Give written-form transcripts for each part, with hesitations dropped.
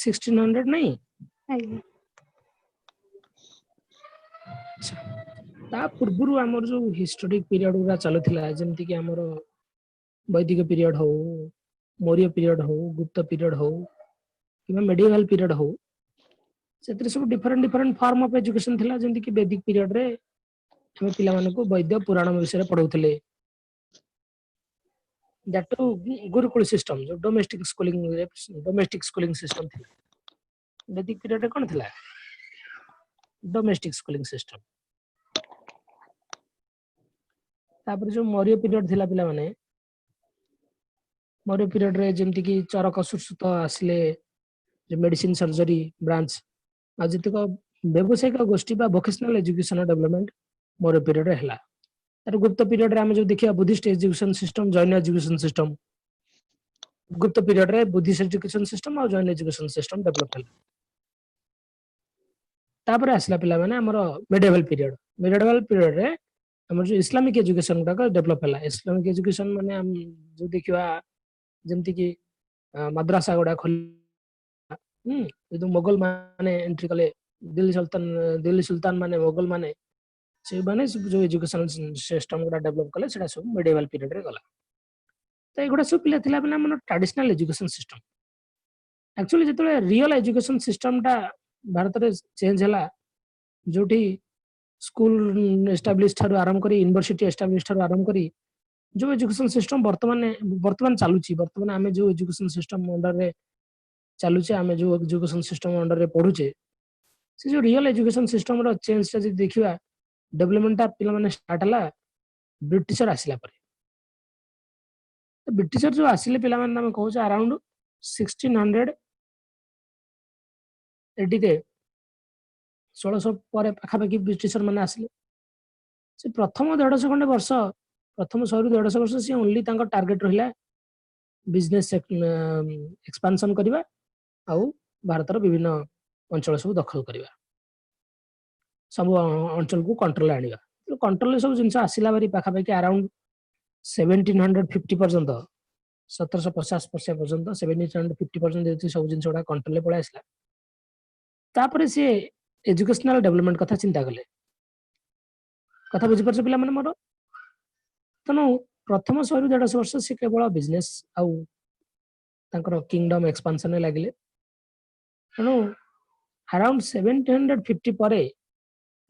1600 नहीं ଆଜ୍ଞା ता पूर्वरु हमर जो हिस्टोरिक पीरियड गुरा चलुथिला जेमति कि हमर वैदिक पीरियड हो मौर्य पीरियड हो गुप्त पीरियड हो कि मेडिवल पीरियड हो सेतरे सब डिफरेंट फॉर्म ऑफ एजुकेशन थिला जेमति कि वैदिक पीरियड रे हम पिला मानको वैद्य पुराण विषय रे पढौथिले दैट टू गुरुकुल सिस्टम जो डोमेस्टिक स्कूलिंग सिस्टम थिला वैदिक पीरियड रे कोन थिला डोमेस्टिक स्कूलिंग सिस्टम तापर जो मौर्य पीरियड थिला पिला माने मौर्य पीरियड रे जेमति कि चरक सुश्रुत आसले जो मेडिसिन सर्जरी ब्रांच आज जतिक व्यवसायिक गोष्ठी बा vocational education development Maurya period रे हला तार गुप्त पीरियड रे हम जो देखिया Buddhist education system Jain education system गुप्त पीरियड रे बुद्धिस्ट एजुकेशन सिस्टम और जैन एजुकेशन सिस्टम डेवलप हला तापर आसला पिला माने हमर मेडिवल पीरियड रे हमर जो इस्लामिक एजुकेशन गुडा डेवलप हला इस्लामिक एजुकेशन माने हम जो देखिवा जेमति कि मद्रासा गुडा खोल जो मुगल माने एंट्री कले दिल्ली सुल्तान माने मुगल माने से माने जो एजुकेशन सिस्टम गुडा डेवलप कले सेटा सब मेडिवल पीरियड रे गला तो एगुडा सब पिला थिला माने हमर ट्रेडिशनल एजुकेशन सिस्टम एक्चुअली जेतले रियल एजुकेशन सिस्टम टा भारत रे चेंज हला जोठी स्कूल एस्टाब्लिश थारु आरंभ करी यूनिवर्सिटी एस्टाब्लिश थारु आरंभ करी जो एजुकेशन सिस्टम वर्तमान चालुची वर्तमान आमे जो एजुकेशन सिस्टम अंडर रे चालुचे आमे जो एजुकेशन सिस्टम अंडर रे पढुचे से जो रियल एजुकेशन सिस्टम रो चेंज से देखिबा डेवलपमेंट ता पिला माने स्टार्ट हला ब्रिटिशर आसिला परे तो ब्रिटिशर जो आसिले पिला माने हम कहू अराउंड 1600 एटी के 1600 पर पाखापाखि ब्रिटिशर माने आसिले से प्रथम 150 खंडे वर्ष प्रथम 100 रु 150 वर्ष से ओनली तांका टार्गेट रहिला बिजनेस एक्सपांशन करिबा आउ भारतर विभिन्न अंचल सब दखल करिबा सब अंचल को कंट्रोल आनिबा तो कंट्रोल सब जिंस आसिला बारी पाखापाखि अराउंड 1750 पर्यंत 1750 पर्यंत 1750 जेति सब जिंस गुडा कंट्रोल पळे आसिला तापरे से एजुकेशनल डेवलपमेंट कथा चिंता कले कथा बुझी परछ पिला माने मोर तनो प्रथम 100 रु 150 वर्ष से केवल बिजनेस आउ तांकर किंगडम एक्सपांशन लागिले तनो अराउंड 1750 परे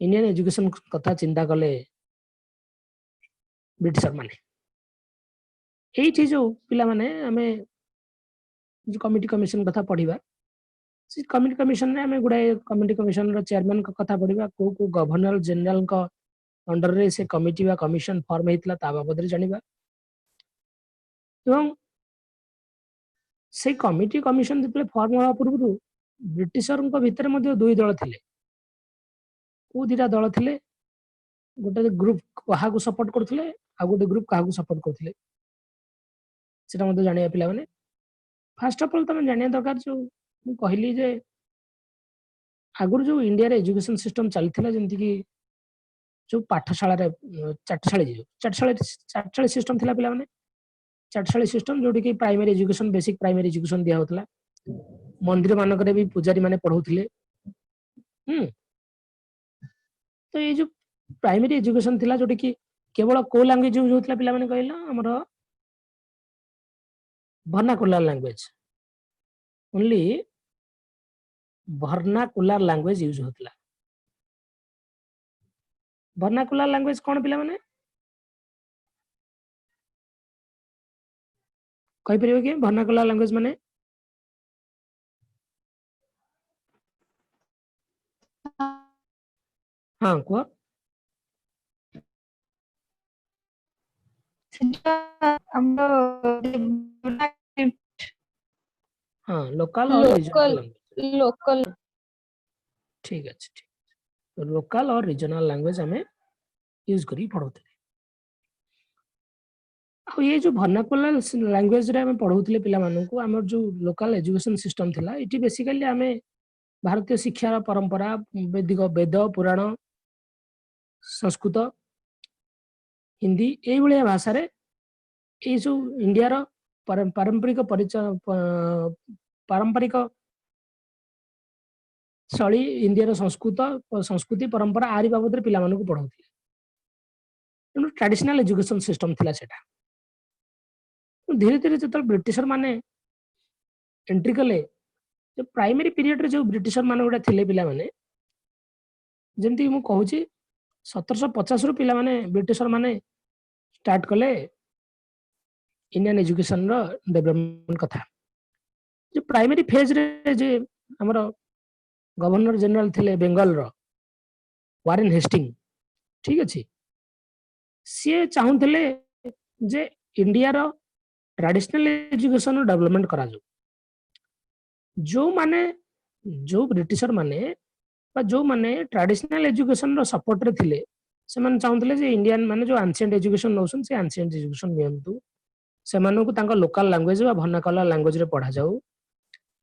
इंडियन एजुकेशन कथा चिंता कले ब्रिटिशर माने एठी जो पिला माने हमें जो कमिटी कमिशन कथा पढिबा से कमिटी कमिशन ने हमें गुडा कमिटी कमिशन रो चेयरमैन का कथा पढिबा को गवर्नर जनरल का अंडर रे से कमिटी बा कमिशन फॉर्म हेतला ता बाबद रे जानिबा एवं से कमिटी कमिशन जेतले फॉर्म होआ पूर्व ब्रिटिशर को भीतर मध्ये दुई दल थिले को दिरा दल थिले गोटे ग्रुप कहा को सपोर्ट करथिले आ गोटे ग्रुप कहा को सपोर्ट करथिले सेटा मध्ये जानिया पिला माने फर्स्ट ऑफ ऑल तमे जानिया दरकार जो मु कहली जे आगुर जो इंडिया रे एजुकेशन सिस्टम चलथिला जेंति कि जो पाठशाला रे चाटशाली सिस्टम थिला पिला माने चाटशाली सिस्टम जोडी कि primary education basic primary education दिया होतला मंदिर मानक रे भी पुजारी माने पढौथिले तो ये जो प्राइमरी एजुकेशन थिला जोडी कि केवल को लैंग्वेज यूज होतला पिला माने कहला हमर vernacular language only vernacular language use होतला वर्नाकुलर लैंग्वेज कौन पिला माने कहि परिबो कि वर्नाकुलर लैंग्वेज माने हां को हां लोकल और रीजनल लैंग्वेज लोकल ठीक अछि ठीक तो लोकल और रीजनल लैंग्वेज हमें यूज करी पढौते आ ये जो वर्नाकुलर लैंग्वेज रे हमें पढौतले पिला मानन को हमर जो लोकल एजुकेशन सिस्टम थिला इटी बेसिकली हमें भारतीय शिक्षा परंपरा वैदिक वेद पुराण संस्कृत हिंदी ए भलिया भाषा रे ए जो इंडिया रो पारंपरिक परिचय पारंपरिक शैली इंडिया संस्कृति परंपरा आरी बाबद पिला मानक पढ़ाउथिले तेणु ट्रेडिशनल एजुकेशन सिस्टम थिला सेटा धीरे धीरे जो ब्रिटिशर माने एंट्री कले जो प्राइमरी पीरियड रे जो ब्रिटिशर मान गुड़ा थिले पिला माने जेमती मु कहूची 1750 रु पिला माने ब्रिटिशर माने स्टार्ट कले इंडियन एजुकेशन रो डेवलपमेंट कथा जो प्राइमरी फेज रे जे हमर गवर्नर जनरल थिले बेंगल रो वारेन हेस्टिंग ठीक अछि सी चाहूले जे इंडिया रो ट्रेडिशनल एजुकेशन डेवलपमेंट करा जो माने जो ब्रिटिशर माने जो माने ट्रेडिशनल एजुकेशन रो सपोर्ट रे थिले से माने चाहूले जे इंडियन माने जो एंशिएंट एजुकेशन नौसन से एंशिएंट एजुकेशन नियंतु से मानकु तांका लोकल लैंग्वेज बा वर्नाकुलर लैंग्वेज रे पढ़ा जाऊ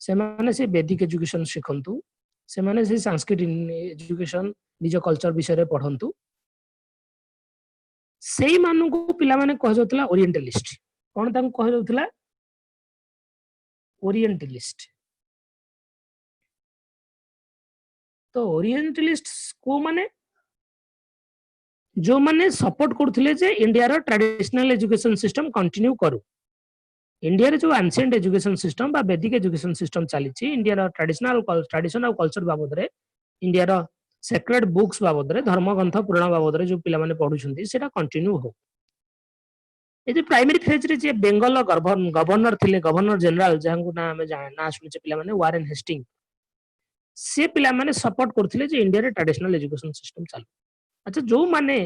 से माने से वैदिक एजुकेशन शिखंतु से माने से संस्कृत एजुकेशन निज कल्चर विषय रे पढ़ंतु सेही मानकु पिला माने कह जाउतला ओरिएंटलिस्ट कोन तांको कह जाउतला ओरिएंटलिस्ट तो ओरिएंटलिस्ट को माने जो माने सपोर्ट करथिले जे इंडिया रो ट्रेडिशनल एजुकेशन सिस्टम कंटिन्यू करू इंडिया रे जो एंशिएंट एजुकेशन सिस्टम बा वैदिक एजुकेशन सिस्टम चली इंडिया रो ट्रेडिशन और कल्चर बाबद रे इंडिया रो सेक्रेड बुक्स बाबद रे धर्मग्रंथ पुराण बाबद रे जो पिला माने पढुछंती सेटा कंटिन्यू हो ए जो प्राइमरी फेज रे जे बेंगल गवर्नर थिले गवर्नर जनरल जहां ना हमें ना सुनिचे पिला माने वारेन हेस्टिंग से पिला माने सपोर्ट करथिले जे इंडिया रे ट्रेडिशनल एजुकेशन सिस्टम चालू अच्छा जो माने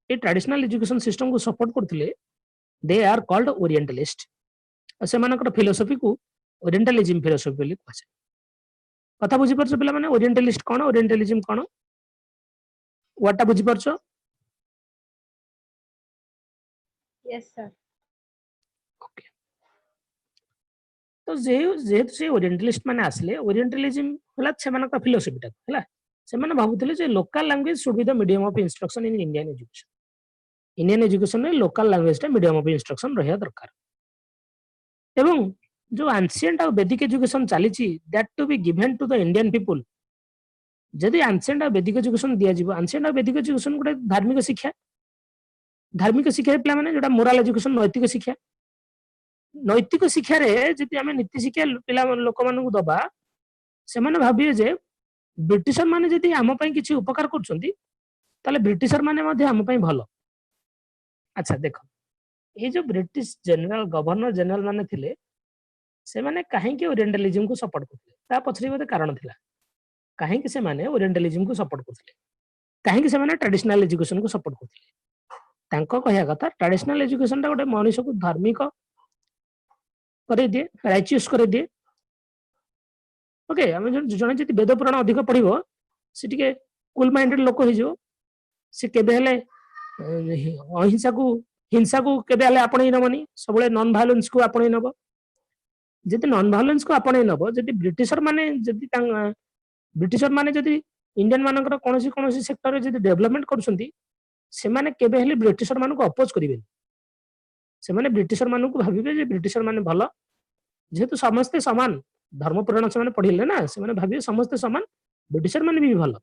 ए ट्रेडिशनल एजुकेशन सिस्टम को सपोर्ट करथिले दे आर कॉल्ड ओरिएंटलिस्ट से मानकर फिलोसफी को ओरिएंटलिज्म फिलोसफी बोली कहै कथा बुझी परछ पिला माने ओरिएंटलिस्ट कोन ओरिएंटलिज्म कोन वाटा बुझी परछ यस सर ओके तो जे से ओरिएंटलिस्ट माने आसले ओरिएंटलिज्म होला से मानकर फिलोसफी टा हला से माने भाबुतले जे local language should be the medium of instruction in Indian education में लोकल लैंग्वेज टा मीडियम ऑफ इंस्ट्रक्शन रहया दरकार एवं जो एंशिएंट और वैदिक एजुकेशन चली that to be given to the Indian people जदि एंशिएंट और वैदिक एजुकेशन दिया जीवो एंशिएंट और वैदिक एजुकेशन गोटे धार्मिक शिक्षा पिला माने जोटा मोरल एजुकेशन नैतिक शिक्षा रे जदि हमें नीति शिक्षा पिला लोक मानकु दबा से माने भाबिए जे ब्रिटिशर माने जदि हम पई किछि उपकार करछंती ताले ब्रिटिशर माने मध्ये हम पई भलो अच्छा देखो ये जो ब्रिटिश जनरल गवर्नर जनरल माने थिले से माने काहे के ओरिएंटलिज्म को सपोर्ट करथिले ता पछरी बोधे कारण थिला काहे के से माने ओरिएंटलिज्म को सपोर्ट करथिले काहे के से माने ट्रेडिशनल एजुकेशन को सपोर्ट करथिले तांको कहया कथा ट्रेडिशनल एजुकेशन ता गोटे मनुष्य को धार्मिक करे दिए राइचियस करे दिए ओके हम जने जति वेद पुराण अधिक पढिबो से टिके कूल माइंडेड लोक हो जो से केबे हले हिंसा को केबे हले आपणे नबनी सबले नॉन वायलेंस को आपणे नबो जति नॉन वायलेंस को आपणे नबो जति ब्रिटिशर माने जति इंडियन मानकर कोनोसी सेक्टर रे जति डेवलपमेंट करछंती से माने केबे हले ब्रिटिशर मान को अपोज करिवे से माने ब्रिटिशर मान को भाबिबे जे ब्रिटिशर माने भलो जेहेतु समस्त समान धर्म पुराण से माने पढिले ना से माने भाबिबे समस्त समान ब्रिटिशर माने भी भलो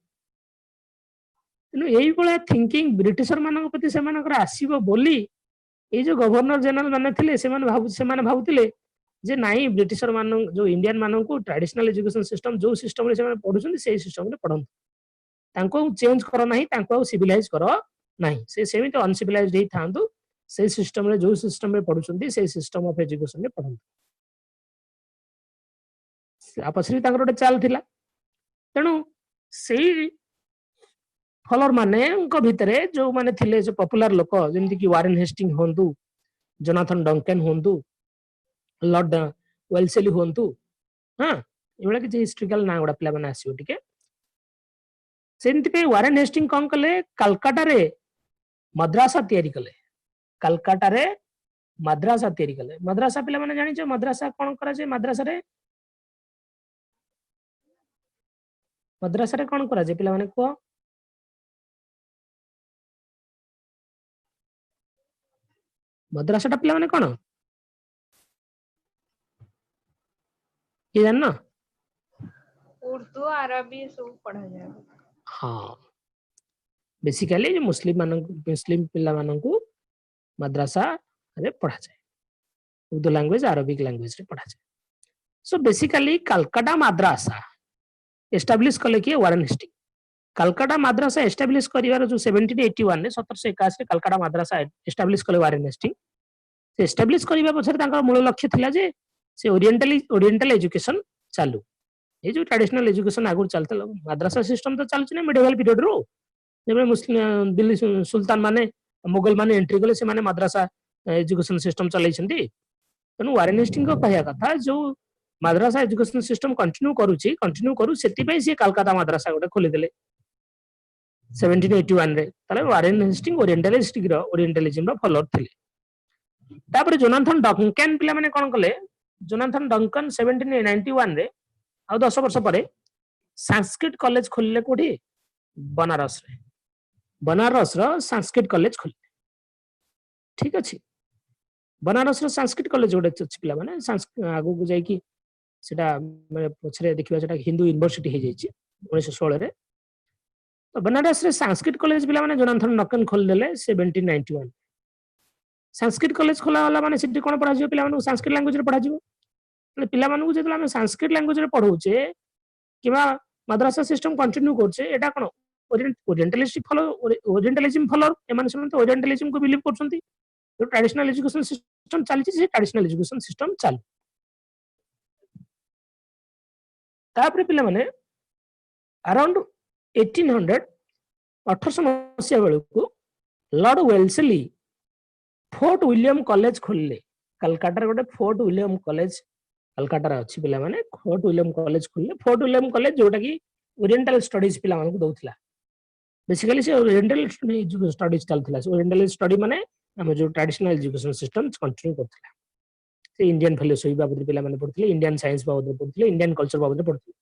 तेनु एई बळा थिंकिंग ब्रिटिशर मान प्रति से मानकर आसीबो बोली ए जो गवर्नर जनरल माने थिले से माने भाबुतिले जे नाही ब्रिटिशर मान जो इंडियन मान को ट्रेडिशनल एजुकेशन सिस्टम जो सिस्टम रे से माने पढुछन से सिस्टम रे पढन तांको चेंज करो नाही तांको सिविलाइज करो नाही से सेमिति अनसिविलाइज्ड ही थांदु से सिस्टम रे जो सिस्टम रे पढुछन से सिस्टम ऑफ एजुकेशन रे पढन आपसरी तांकर गोटे चाल थिला तेणु सेही फॉलोअर माने उनको भितरे जो माने थिले जो पॉपुलर लोक जेमति कि वारेन हेस्टिंग होंतु जोनाथन डंकन होंतु लॉर्ड वेल्सेली होंतु हां एवला कि हिस्ट्रिकल ना गुडा पिला माने आसीओ टिके सेमति पे वारेन हेस्टिंग कोन कले कलकत्ता रे मद्रासा तयारी कले कलकत्ता रे मद्रासा तयारी कले मद्रासा पिला माने जानि छ मद्रासा कोन करा जे मद्रासा रे कोन करा जे पिला माने को मद्रासा टा पिला माने कोन ये जानना उर्दू अरबी सब पढ़ा जाएगा। हाँ बेसिकली मुस्लिम पिला माननकु मद्रासा रे पढ़ा जाए उर्दू लैंग्वेज अरबिक लैंग्वेज रे पढ़ा जाए so basically Calcutta Madrasa establish कले किए Warren Hastings Calcutta Madrasa establish करिवार जो 1781 ने 1781 कलकत्ता मद्रासा एस्टाब्लिश कले वारेन हेस्टिंग से एस्टाब्लिश करिवा पछर तांकर मूल लक्ष्य थिला जे से ओरिएंटल एजुकेशन चालू ये जो ट्रेडिशनल एजुकेशन आगु चलता मद्रासा सिस्टम तो चलछि ना मिडिवल पीरियड रो जेबे मुस्लिम दिल्ली सुल्तान माने मुगल माने एंट्री कले से माने मद्रासा एजुकेशन सिस्टम चलै छथि तनु वारेन हेस्टिंग को कहया कथा जो मद्रासा एजुकेशन सिस्टम कंटिन्यू करू सेति पे से कलकत्ता मद्रासा गोटे खोली देले 1781 रे तले वारेन हेस्टिंग ओरिएंटलिज्म रो फॉलोअर थिले तापर जोनाथन डंकन पिला माने कोन कले जोनाथन डंकन 1791 रे आ 10 वर्ष परे संस्कृत कॉलेज खोलले कोठी बनारस रो संस्कृत कॉलेज खोलले ठीक अछि बनारस रो संस्कृत कॉलेज गोटे अछि पिला माने आगु को जाई कि सेटा माने पछरे देखिबा सेटा हिंदू यूनिवर्सिटी हे जाई 1916 रे तो बनारस रे संस्कृत कॉलेज पिला माने जोनाथन डंकन खोल देले 1791 संस्कृत कॉलेज खोला वाला माने सिटी कोन पढ़ा जियो पिला माने संस्कृत लैंग्वेज रे पढ़ा जियो पिला मानू जेतला हम संस्कृत लैंग्वेज रे पढौचे किबा मद्रासा सिस्टम कंटिन्यू करछे एटा कोन ओरिएंटलिज्म फॉलो एमान समते ओरिएंटलिज्म को बिलीव करछंती जो ट्रेडिशनल एजुकेशन सिस्टम चलछि से ट्रेडिशनल एजुकेशन सिस्टम चल तापर पिला माने अराउंड 1800 1800 मसिया बेलू Lord Wellesley fort William College खोलले कलकत्ता रे गोटे फोर्ट विलियम कॉलेज कलकत्ता रे अछि पिला माने फोर्ट विलियम कॉलेज खोलले फोर्ट विलियम कॉलेज जोटा की ओरिएंटल स्टडीज पिला मानकु दउथिला बेसिकली से ओरिएंटल स्टडीज चलथिला ओरिएंटल स्टडी माने हम जो ट्रेडिशनल एजुकेशन सिस्टम कंटिन्यू करथिला से इंडियन फिलोसफी बाबद पिला माने पढथिले इंडियन साइंस बाबद पढथिले इंडियन कल्चर बाबद पढथिले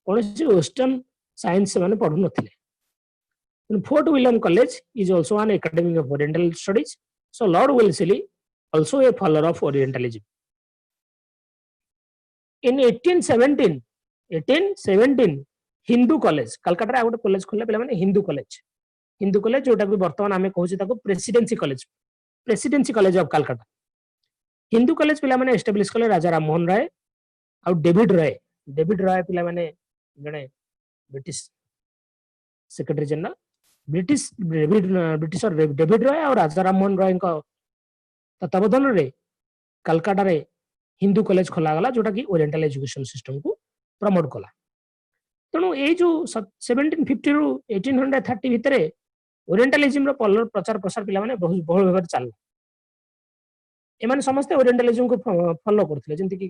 कोनसी वेस्टर्न साइंस माने पढु नथिले Fort William College is also an academy of oriental studies so Lord Wellesley also a follower of orientalism in 1817 Hindu college Calcutta रे गोटे कॉलेज खोले पिला माने हिंदू कॉलेज जोटा भी वर्तमान आमे कहूची ताको presidency college of Calcutta Hindu college पिला माने एस्टैब्लिश कले राजा राम मोहन राय और डेविड रॉय पिला माने जने British secretary general British David Roy और राजा राम मोहन राय को तत्वावधान रे कलकत्ता रे हिंदू कॉलेज खोला गला जोटा की ओरिएंटल एजुकेशन सिस्टम को प्रमोट कला तेणु ये जो 1750 रु 1830 भितर ओरिएंटलिज्म रो प्रचार प्रसार पिला माने बहुत बहुल भाव चलला एमाने समस्त ओरिएंटलिज्म को फॉलो करथिले जेंति कि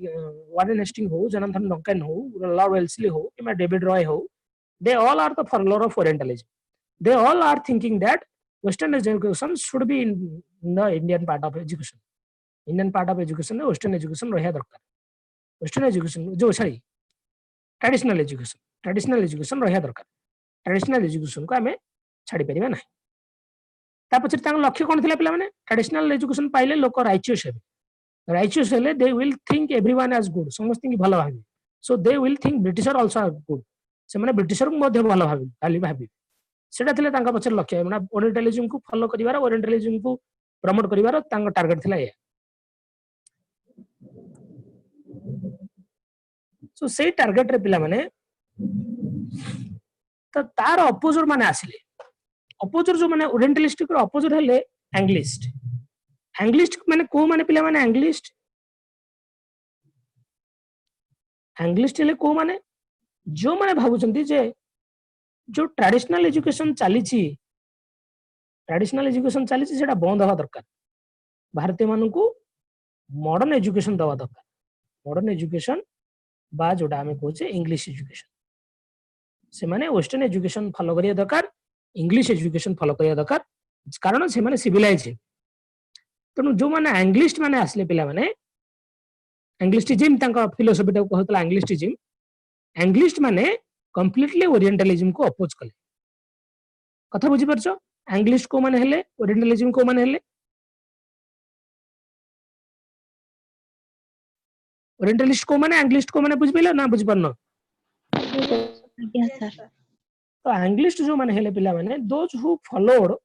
वारेन हेस्टिंग हो जोनाथन डंकन हो लॉर्ड वेल्सली हो किमा डेविड रॉय हो they all are the follower of orientalism they all are thinking that western education should be in the indian part of education में western education रहया दरकार western education जो sorry traditional education रहया दरकार traditional education को हमें छाड़ी परिबा नाही ता पछर तांग लक्ष्य कोन थिला पिला माने ट्रेडिशनल एजुकेशन पाइले लोक राइचियस हेले they will think everyone as good समस्त की भलो भाबी so they will think Britisher also are good से माने ब्रिटिशर को मध्य भलो भाबी सेटा थिले तांका पछर लक्ष्य माने ओरिएंटलिज्म को फॉलो करिवार ओरिएंटलिज्म को प्रमोट करिवार तांका टारगेट थिला या सो से टारगेट रे पिला माने तो तार अपोजर माने आसिले अपोजर जो माने ओरिएंटलिस्टिक रो अपोजर हेले एंग्लिस्ट माने को माने पिला माने एंग्लिस्ट हेले को माने जो माने भाबुचंती जे जो ट्रेडिशनल एजुकेशन चली सेटा बंद हवा दरकार भारतीय मानू को मॉडर्न एजुकेशन दवा दरकार मॉडर्न एजुकेशन बा जोटा हमें कहचे इंग्लिश एजुकेशन से माने वेस्टर्न एजुकेशन फॉलो करिया दरकार इंग्लिश एजुकेशन फॉलो करिया दरकार कारण से माने सिविलाइज तनु जो माने इंग्लिश माने आसले पिला माने इंग्लिशिज्म तांका फिलोसफी टा कहतला इंग्लिश माने कंप्लीटली ओरिएंटलिज्म को अपोज कले कथा बुझी परछो इंग्लिश को माने हेले ओरिएंटलिज्म को माने हेले ओरिएंटलिस्ट को माने इंग्लिश को माने बुझ पेला ना बुझ परनो ଆଜ୍ଞା Yes, ସାର୍। sir. तो एंग्लिश जो माने हेले पिला माने those who followed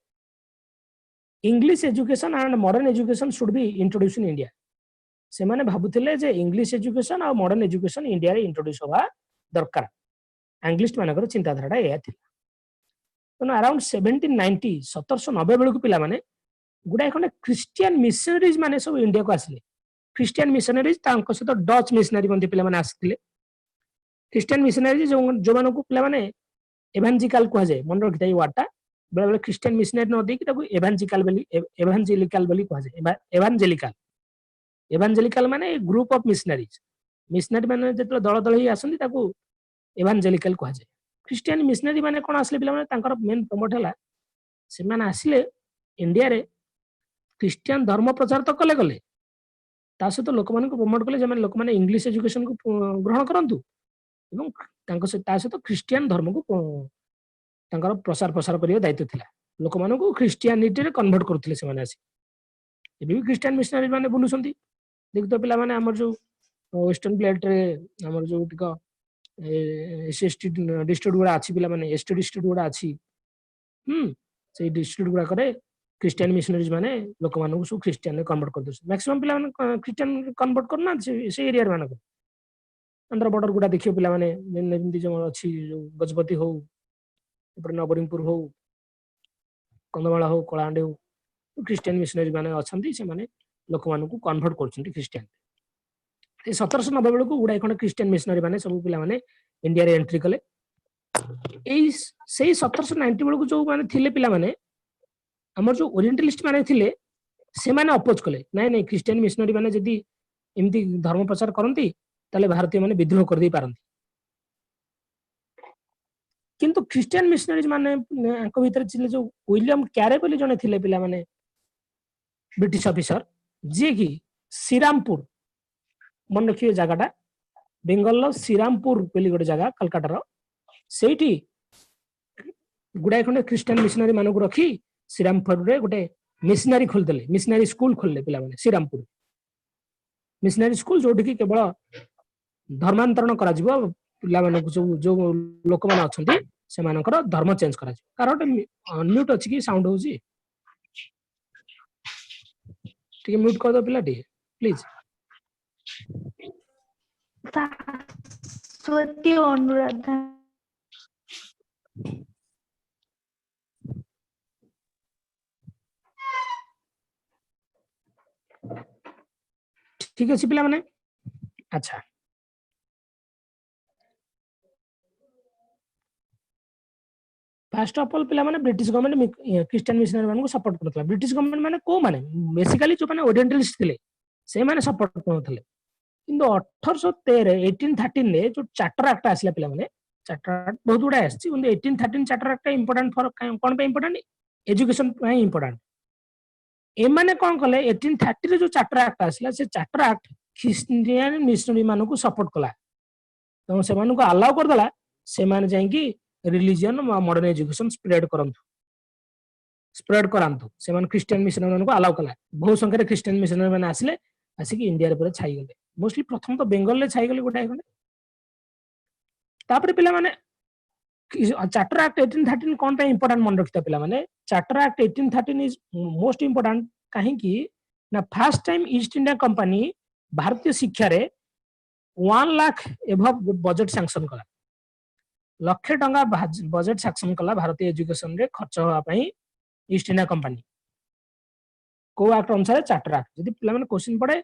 English education and modern education should be introduce in India से माने भाबुथिले जे इंग्लिश एजुकेशन और मॉडर्न एजुकेशन इंडिया रे इंट्रोड्यूस होवा दरकार इंग्लिश मानकर चिंताधारा एया थिला तो अराउंड 1790 1790 बेलू पिला माने गुडा खंडे क्रिश्चियन मिशनरीज माने सब इंडिया को आसिले क्रिश्चियन मिशनरीज तांको सहित डच मिशनरी बंदी पिला माने आसिले क्रिश्चियन मिशनरीज जो मानू पिला माने एभांजिकल कह जाए मन रखिता वार्डटा बेले बेले क्रिश्चियन मिशनरी न देकी ताको एभांजिकल कह जाए एभांजेलिकल माने ग्रुप ऑफ मिशनरी माने जेतो दल दल ही आसंती ताको एभांजेलिकल कह जाए क्रिश्चियन मिशनरी माने कोन आसले पिला माने तांकर मेन प्रमोट हला से माने आसिले इंडिया रे क्रिश्चियन धर्म प्रचार तो कले गले ता सहित लोक मान को प्रमोट कले जे माने लोक माने इंग्लिश एजुकेशन को ग्रहण करंतु एवं तांको से ता सहित क्रिश्चियन धर्म को तांकर प्रसार प्रसार करियो दायित्व थिला लोक मान को क्रिश्चियनिटी रे कन्वर्ट करथिले से माने आसी एबी भी क्रिश्चियन मिशनरी माने बुलुसंती देख तो पिला माने हमर जो वेस्टर्न प्लेट रे हमर जो टिका एसएसटी डिस्ट्रिक्ट गुड़ा अछि पिला माने एसटी डिस्ट्रिक्ट गुड़ा अछि से डिस्ट्रिक्ट गुड़ा करे क्रिश्चियन मिशनरीज माने लोक मानक सु क्रिश्चियन कन्वर्ट कर दस मैक्सिमम पिला माने क्रिश्चियन कन्वर्ट करना से एरिया मानक आंध्र बॉर्डर गुड़ा देखियो पिला माने जेमति जो अछि जो गजपति हो ऊपर नवरिंगपुर हो कंदमाला हो कलांडे हो क्रिश्चियन मिशनरी माने अछंती से माने लोक मानक कन्वर्ट करछंती क्रिश्चियन 1790 बेलू गुड़ाई खंड क्रिश्चियन मिशनरी माने सब पिला माने इंडिया रे एंट्री कले एई सेई 1790 बेलू जो माने थिले पिला माने हमर जो ओरिएंटलिस्ट माने थिले से माने अपोज कले नाही नाही क्रिश्चियन मिशनरी माने जदी एमती धर्म प्रचार करंती ताले भारतीय माने विद्रोह कर दै पारंती किंतु क्रिश्चियन मिशनरीज माने अंक भीतर चिले जो विलियम कैरे बोली जने थिले पिला माने ब्रिटिश ऑफिसर जे कि श्रीरामपुर मन रखिए जगहटा बेंगल श्रीरामपुर बोली गोटे जगह कलकाता रो सेठी गुडाई खंडे क्रिश्चियन मिशनरी मानक रखी श्रीरामपुर रे गोटे मिशनरी खोल देले मिशनरी स्कूल खोलले पिला माने श्रीरामपुर मिशनरी स्कूल जोठी कि केवल धर्मांतरण करा जिवो पिला मानक जो लोक माने अछंती से मानकर धर्म चेंज करा जिवो कारण अनम्यूट अछि कि साउंड होजी ठीक म्यूट कर दो पिला टी प्लीज सरस्वती अनुराधा ठीक अछि पिला माने अच्छा फर्स्ट ऑफ ऑल पिला माने ब्रिटिश गवर्नमेंट क्रिश्चियन मिशनरी मानको सपोर्ट करथला ब्रिटिश गवर्नमेंट माने को माने बेसिकली जो माने ओरिएंटलिस्ट थिले से माने सपोर्ट करथले किंतु 1813 1813 रे जो चार्टर एक्ट आसिला पिला माने चार्टर एक्ट बहुत गुडा आछि किंतु 1813 चार्टर एक्ट इंपोर्टेंट फॉर कोन पे इंपोर्टेंट एजुकेशन पे इंपोर्टेंट ए माने कोन कले 1830 रे जो चार्टर एक्ट आसिला से चार्टर एक्ट क्रिश्चियन मिशनरी मानको सपोर्ट कला तो से मानको अलाउ कर दला से माने जाई कि रिलीजन मॉडर्न एजुकेशन स्प्रेड करांतु से माने क्रिश्चियन मिशनरी मानको अलाउ कला बहुत संख्या रे क्रिश्चियन मिशनरी माने आसिले आसी कि इंडिया रे पूरा छाई गले मोस्टली प्रथम तो बेंगल ले छाई गले गोटाई खंडे तापर पिला माने चार्टर एक्ट 1813 कोन पे इंपोर्टेंट मन रखिता पिला माने charter act 1813 is most important काहे कि ना first time east India company भारतीय शिक्षा रे 1 लाख एभव बजट सैंक्शन कला लक्ष टंका बजट सैंक्शन कला भारतीय एजुकेशन रे खर्च होआ पई ईस्ट इंडिया कंपनी को एक्ट अनुसार चार्टर एक्ट यदि पिला माने क्वेश्चन पड़े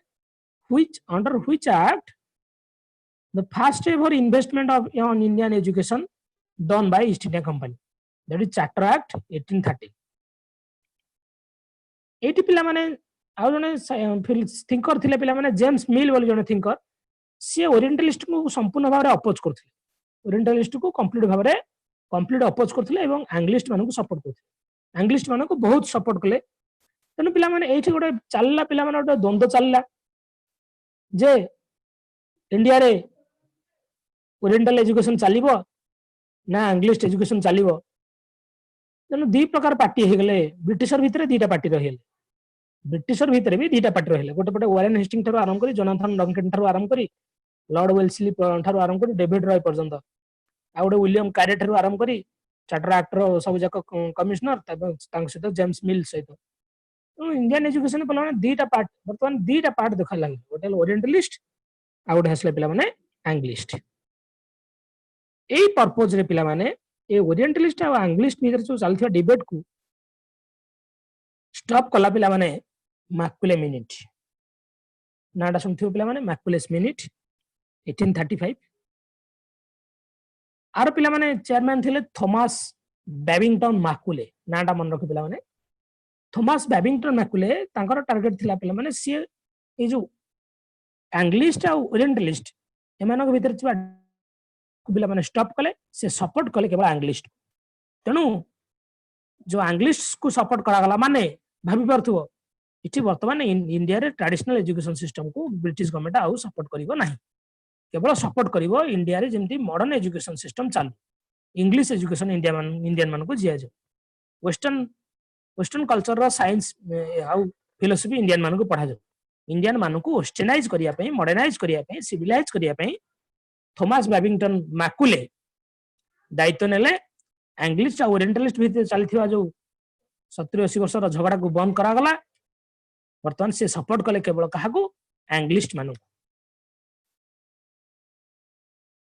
which under which act the first ever investment of on Indian education done by East India Company that is Charter Act 1830 eighty पिला माने आ जने थिंकर थिले पिला माने जेम्स मिल बोली जने थिंकर से ओरिएंटलिस्ट को संपूर्ण भाव रे अपोज करथिले ओरिएंटलिस्ट को कंप्लीट अपोज करथिले एवं एंग्लिस्ट मानको सपोर्ट करथिले एंग्लिस्ट मानको बहुत सपोर्ट कले तने पिला माने एठी गोटे चालला पिला माने गोटे द्वंद्व चालला जे इंडिया रे ओरिएंटल एजुकेशन चलिबो ना इंग्लिश एजुकेशन चलिबो तेनु दी प्रकार पार्टी हे गेले ब्रिटिशर भितरे दीटा पार्टी रहिले ब्रिटिशर भितरे भी दीटा पार्टी रहिले गोटे पटे वारेन हेस्टिंग थारो आरंभ करी जोनाथन डंकिन थारो आरंभ करी लॉर्ड वेल्सली थारो आरंभ करी डेविड रॉय पर्यंत आ गोटे विलियम कैरे ठारू आरंभ करी चार्टर एक्टर सब जाक कमिश्नर सहित जेम्स मिल सहित इंडियन एजुकेशन पे दीटा पार्ट बर्तमान दीटा पार्ट देखा लगे गोटे ओरिएंटलिस्ट आ गोटे हसले पिला माने एंग्लिस्ट एई पर्पज रे पिला माने ए ओरिएंटलिस्ट आ एंग्लिस्ट भीतर जो चलथिया डिबेट को स्टॉप कला पिला माने मैकुले मिनिट नाडा सुनथियो पिला माने मैकुलेस मिनिट 1835 आर पिला माने चेयरमैन थिले थॉमस बेबिंगटन मैकुले नाडा मन रखि पिला माने थॉमस बेबिंगटन मैकुले तांकर टारगेट थिला पिला माने सी ए जो एंग्लिस्ट आ ओरिएंटलिस्ट एमानक भीतर छिबा पिला माने स्टॉप कले से सपोर्ट कले केवल एंग्लिस्ट तेनु जो एंग्लिस्ट को सपोर्ट करा गला माने भाबी परथुओ इठी वर्तमान इंडिया रे ट्रेडिशनल एजुकेशन सिस्टम को ब्रिटिश गवर्नमेंट आउ सपोर्ट करिवो नाही केवल सपोर्ट करिवो इंडिया रे जेंति मॉडर्न एजुकेशन सिस्टम चालू इंग्लिश एजुकेशन इंडियन मान को जिया जो वेस्टर्न कल्चर रो साइंस आउ फिलोसफी इंडियन मान को पढ़ा जो इंडियन मान को वेस्टर्नाइज करिया पई मॉडर्नाइज करिया पई सिविलाइज करिया पई थॉमस बेबिंगटन मैकुले दायित्व नेले इंग्लिश आ ओरिएंटलिस्ट भीतर चलथिवा जो 70-80 वर्ष रो झगड़ा को बंद करा गला वर्तमान से सपोर्ट कले केवल काहाकू इंग्लिश मानु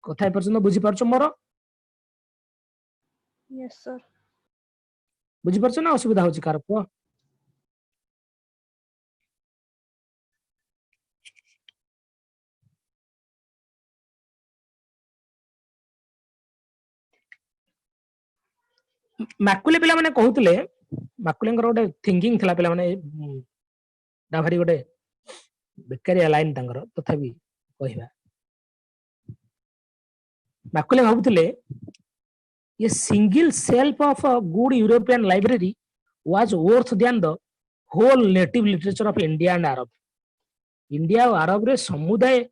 कथा पर्यंत बुझी परछ मोर यस सर बुझी परछ ना असुविधा होची कार को मैकुले पिला माने कहउतले मैकुलेंगर गोटे थिंकिंग थिला पिला माने डाभारी गोटे बेकारिया लाइन तांगर तथापि कहिबा मैकुले भाबुतले ये single shelf of a good European library was worth than the whole native literature of India and Arab India और अरब रे समुदाय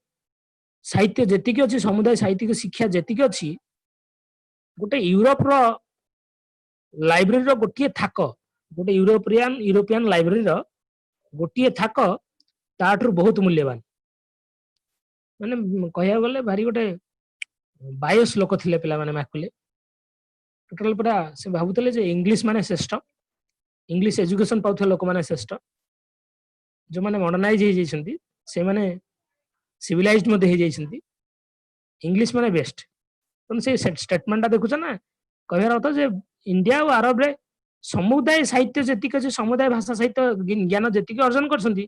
साहित्य जेतिक अछि समुदाय साहित्यिक शिक्षा जेतिक अछि गोटे यूरोप रो लाइब्रेरी रो गोटिए थाक गोटे यूरोपियन लाइब्रेरी रो गोटिए थाक ताठू बहुत मूल्यवान माने कहया गले भारी गोटे बायस लोक थिले पिला माने मैकुले टोटल पूरा से भाबुतले जे इंग्लिश माने श्रेष्ठ इंग्लिश एजुकेशन पाउथ लोक माने श्रेष्ठ जो माने मॉडर्नाइज हे जैछंती से माने सिविलाइज्ड मध्ये हे जैछंती इंग्लिश माने बेस्ट तन से स्टेटमेंट देखुछ ना कहर अर्थ जे इंडिया और अरब रे समुदाय साहित्य जेतिक अछि समुदाय भाषा साहित्य ज्ञान जेतिक अर्जन करछंती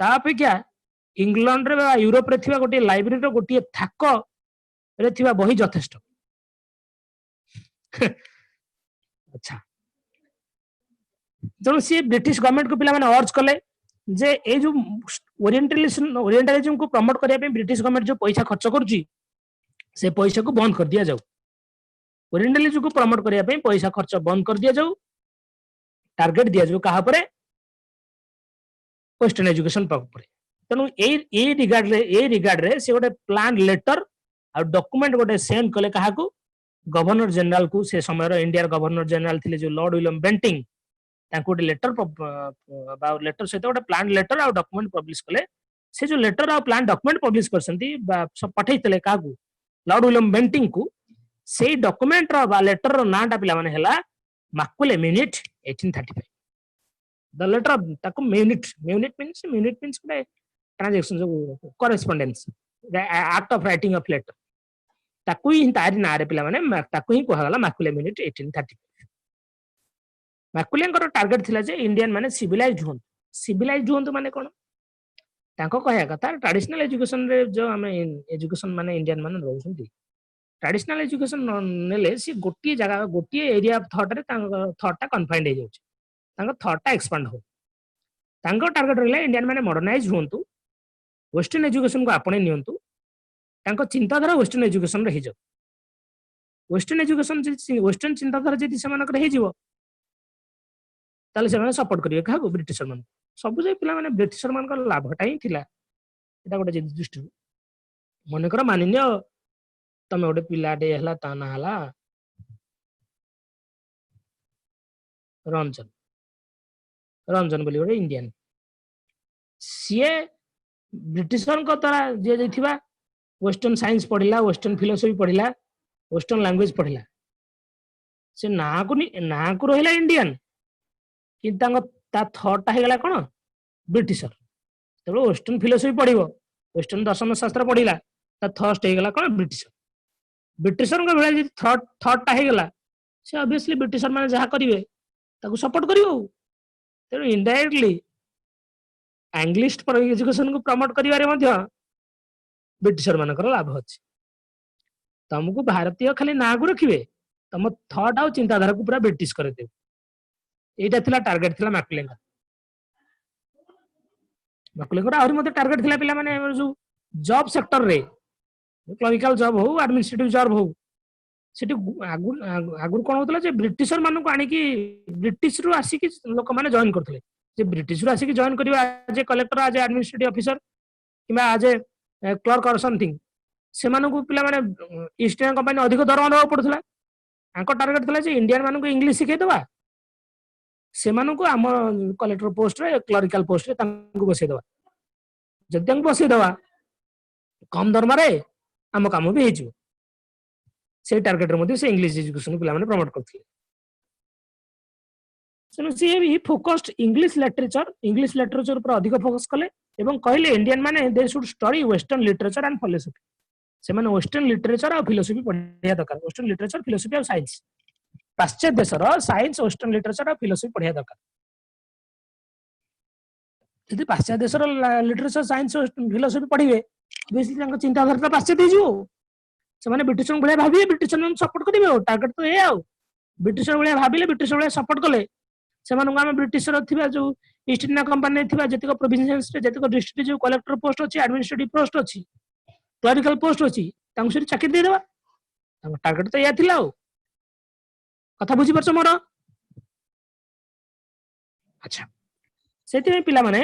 ता अपेक्षा इंग्लैंड रे बा यूरोप रे थिबा गोटे लाइब्रेरी रो गोटे थाक रे थिबा बही यथेष्ट अच्छा जब सी ब्रिटिश गवर्नमेंट को पिला माने अर्ज कले जे ए जो ओरिएंटलिज्म को प्रमोट करिया पे ब्रिटिश गवर्नमेंट जो पैसा खर्च करची से पैसा को बंद कर दिया जाऊ ओरिएंटलिज्म को प्रमोट करिया पे पैसा खर्च बंद कर दिया जाऊ टारगेट दिया जाऊ कहा परे वेस्टर्न एजुकेशन पर तेनु ए रिगार्ड रे से गोटे प्लान लेटर आ डॉक्यूमेंट गोटे सेंड कले कहा को गवर्नर जनरल को से समय इंडिया गवर्नर जनरल थिले जो लॉर्ड विलियम बेंटिंग तांको गोटे लेटर अबाउट लेटर सहित गोटे प्लान लेटर आ डॉक्यूमेंट पब्लिश कले से जो लेटर आ प्लान डॉक्यूमेंट पब्लिश करसंती सब पठैतले कागु लॉर्ड विलियम बेंटिंग को से डॉक्यूमेंट रो बा लेटर रो नाटा पिला माने हला मैकुले मिनिट 1835 द लेटर ताको मिनिट मीन्स गोटे ट्रांजैक्शन जो correspondence act of writing of letter ताकू ही तारी ना रे पिला माने ताकू ही कहला मैकुले मिनिट 1835 मैकुलेंगर टारगेट थिला जे इंडियन माने सिविलाइज्ड होंतु माने कोन तांको कहया कथा ट्रेडिशनल एजुकेशन रे जो हमें एजुकेशन माने इंडियन माने रहउछंती ट्रेडिशनल एजुकेशन नेले सी गोटिए जगह गोटिए एरिया ऑफ थॉट रे थॉट कन्फाइंड हो जाउछ तांको थॉट एक्सपांड हो तांको टारगेट रहला इंडियन माने मॉडर्नाइज होंतु वेस्टर्न एजुकेशन को आपणे नियंतु तांको चिंताधारा वेस्टर्न एजुकेशन रे हिजो वेस्टर्न चिंताधारा जति समान करे हिजिवो ताले से माने सपोर्ट करिवे काहा ब्रिटिशर मान सब जे पिला माने ब्रिटिशर मान को लाभटा ही थिला एटा गोटे दृष्टि मन कर मानिन्य तमे गोटे पिलाटे हला ता ना हला रंजन बोली गोटे इंडियन सीए ब्रिटिशर को द्वारा जे जैथिबा वेस्टर्न साइंस पढ़िला वेस्टर्न फिलोसफी पढ़िला वेस्टर्न लैंग्वेज पढ़िला से ना को रहिला इंडियन कि ता थॉट टा हेगला कोन ब्रिटिशर तबे वेस्टर्न फिलोसफी पढ़िबो वेस्टर्न दर्शन शास्त्र पढ़िला ता थॉट हेगला कोन ब्रिटिशर ब्रिटिशर को बेला थॉट टा हेगला से ऑब्वियसली ब्रिटिशर माने जहा करिवे ताको सपोर्ट करिवो तेणु इनडायरेक्टली इंग्लिश पर एजुकेशन को प्रमोट करिवारे मध्य ब्रिटिशर मानकर लाभ अछि तुमको भारतीय खाली ना को रखिवे तुम थॉट आ चिंताधारा को पूरा ब्रिटिश कर देव एटा थिला टारगेट थिला मैकुलेंगर आहुरी मते टारगेट थिला पिला माने जो जॉब सेक्टर रे क्लरिकल जॉब हो एडमिनिस्ट्रेटिव जॉब हो सेठी आगुर कोन होतला जे ब्रिटिशर मानको आनी कि ब्रिटिश रु आसी कि लोक माने जॉइन करथले जे ब्रिटिश रु आसी कि जॉइन करिवा आज कलेक्टर आज एडमिनिस्ट्रेटिव ऑफिसर किबा आज क्लर्क और समथिंग से मानको पिला माने ईस्ट इंडिया कंपनी अधिक दरमा देवा पड़थला आंको टारगेट थला जे इंडियन मानको इंग्लिश सिखे दवा से मानको हम कलेक्टर पोस्ट रे क्लरिकल पोस्ट रे तांको बसै दवा जदि तांको बसै दवा कम दरमा रे हम काम भी हेजु से टारगेट रे मध्ये से इंग्लिश एजुकेशन पिला माने प्रमोट करथले सो से भी फोकस्ड इंग्लिश लिटरेचर पर अधिक फोकस कले एवं कहले इंडियन माने they should study western literature and philosophy से माने वेस्टर्न लिटरेचर और फिलोसफी पढ़िया दरकार वेस्टर्न लिटरेचर फिलोसफी और साइंस पाश्चात्य देशर साइंस वेस्टर्न लिटरेचर और फिलोसफी पढ़िया दरकार यदि पाश्चात्य देशर लिटरेचर साइंस फिलोसफी पढ़िबे ऑब्वियसली तांको चिंताधारा पाश्चात्य जीवो से माने ब्रिटिशर भले भाबिए ब्रिटिशर ने सपोर्ट करिवे टारगेट तो ए आउ ब्रिटिशर भले भाबिले ब्रिटिशर भले सपोर्ट कले से मानको हम ब्रिटिशर थिबा जो ईस्ट इंडिया कंपनी थिबा जतिक प्रोविंसेस रे जतिक डिस्ट्रिक्ट जो कलेक्टर पोस्ट अछि एडमिनिस्ट्रेटिव पोस्ट अछि क्लरिकल पोस्ट अछि तांको से चाकरी दे देबा तांको टारगेट तो या थिला कथा बुझी परछ मोर अच्छा सेति पिला माने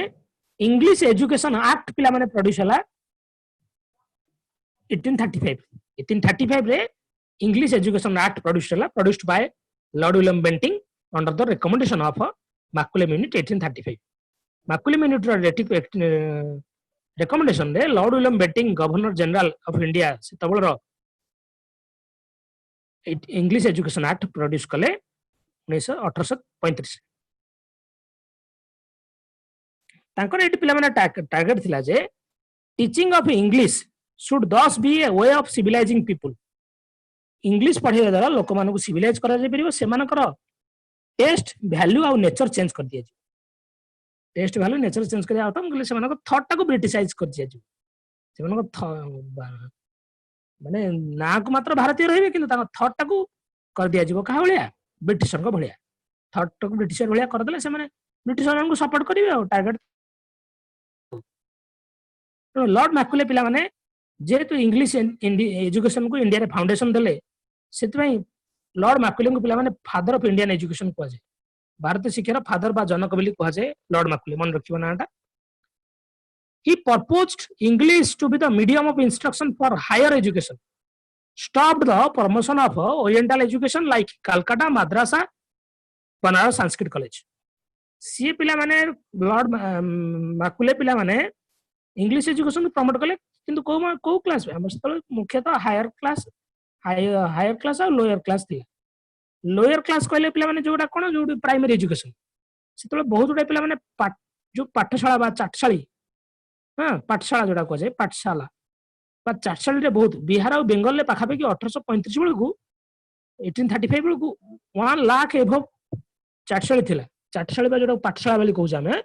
इंग्लिश एजुकेशन एक्ट पिला माने प्रोड्यूस हला 1835 रे English education act produced by Lord William Bentinck under the recommendation of Macaulay minute 1835 Macaulay minute recommendation रे Lord William Bentinck governor general of India से तबलर इंग्लिश एजुकेशन एक्ट प्रोड्यूस कले 1835 तांकर एटी पिला माने टारगेट थिला जे teaching of English should thus be a way of civilizing people English पढ़ाइबा द्वारा लोक मानक सिविलाइज करा जाय परिबो सेमानकर टेस्ट वैल्यू आ नेचर चेंज कर दिया टेस्ट वैल्यू नेचर चेंज कर दिया तो सेमानक थॉट टाको ब्रिटिशाइज कर दिया सेमानक माने ना को मात्र भारतीय रहिबे किंतु ताको थॉट टाको कर दिया जिवो का भलिया ब्रिटिशर को भलिया थॉट टाको ब्रिटिशर भलिया कर देले से माने ब्रिटिशर को सपोर्ट करिवे और टारगेट तो लॉर्ड मैकुले पिला माने जेहेतु इंग्लिश एजुकेशन को इंडिया रे फाउंडेशन देले सेतबै लॉर्ड मैकुले को पिला माने फादर ऑफ इंडियन एजुकेशन को जाय भारतीय शिक्षार फादर बा जनक बोली को जाय लॉर्ड मैकुले मन रखिबो नाटा he proposed english to be the medium of instruction for higher education stopped the promotion of oriental education like calcutta madrasa Banaras Sanskrit College सी पिला माने लॉर्ड मैकुले पिला माने इंग्लिश एजुकेशन को प्रमोट कले किंतु को क्लास हम मुख्यतः हायर क्लास और लोअर क्लास थी लोअर क्लास कहले पिला माने जोडा कोन जोडी प्राइमरी एजुकेशन सेतले बहुत गुडा पिला माने जो पाठशाला बा चाटशाली हां पाठशाला जोडा को जाय पाठशाला बा चाटशाली रे बहुत बिहार और बेंगल ले पाखा पे 1835 बेल को 1835 बेल को 1 लाख एभव चाटशाली थिला चाटशाली बा जोडा पाठशाला बोली कहू जामे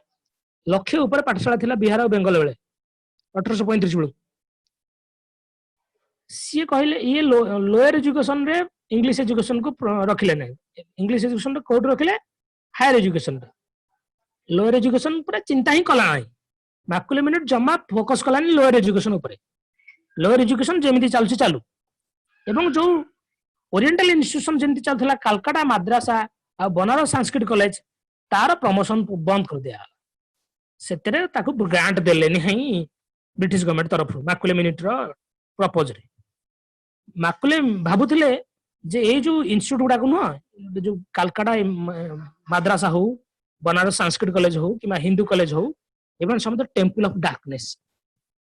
लक्ष्य ऊपर पाठशाला थिला बिहार और बेंगल बेले 1835 बेल सी कहले ये लोअर एजुकेशन रे इंग्लिश एजुकेशन को रखिले नै इंग्लिश एजुकेशन रे कोड रखिले हायर एजुकेशन रे लोअर एजुकेशन पर चिंता ही कला नै मैकुले मिनिट जमा फोकस कलानी लोअर एजुकेशन ऊपर लोअर एजुकेशन जेमिति चालुची चालू एवं जो ओरिएंटल इंस्टीट्यूशन जेमिति चलथला कलकत्ता मद्रासा आ बनारस संस्कृत कॉलेज तार प्रमोशन बंद कर दिया सेतरे ताकू ग्रांट देलेनी हई ब्रिटिश गवर्नमेंट तरफ मैकुले मिनिट रो प्रपोज रे मैकुले भाबुथिले जे ए जो इंस्टीट्यूट गुडा को न जो कलकत्ता मद्रासा हो बनारस संस्कृत कॉलेज हो कि हिंदू कॉलेज हो एवं समस्त टेम्पल ऑफ डार्कनेस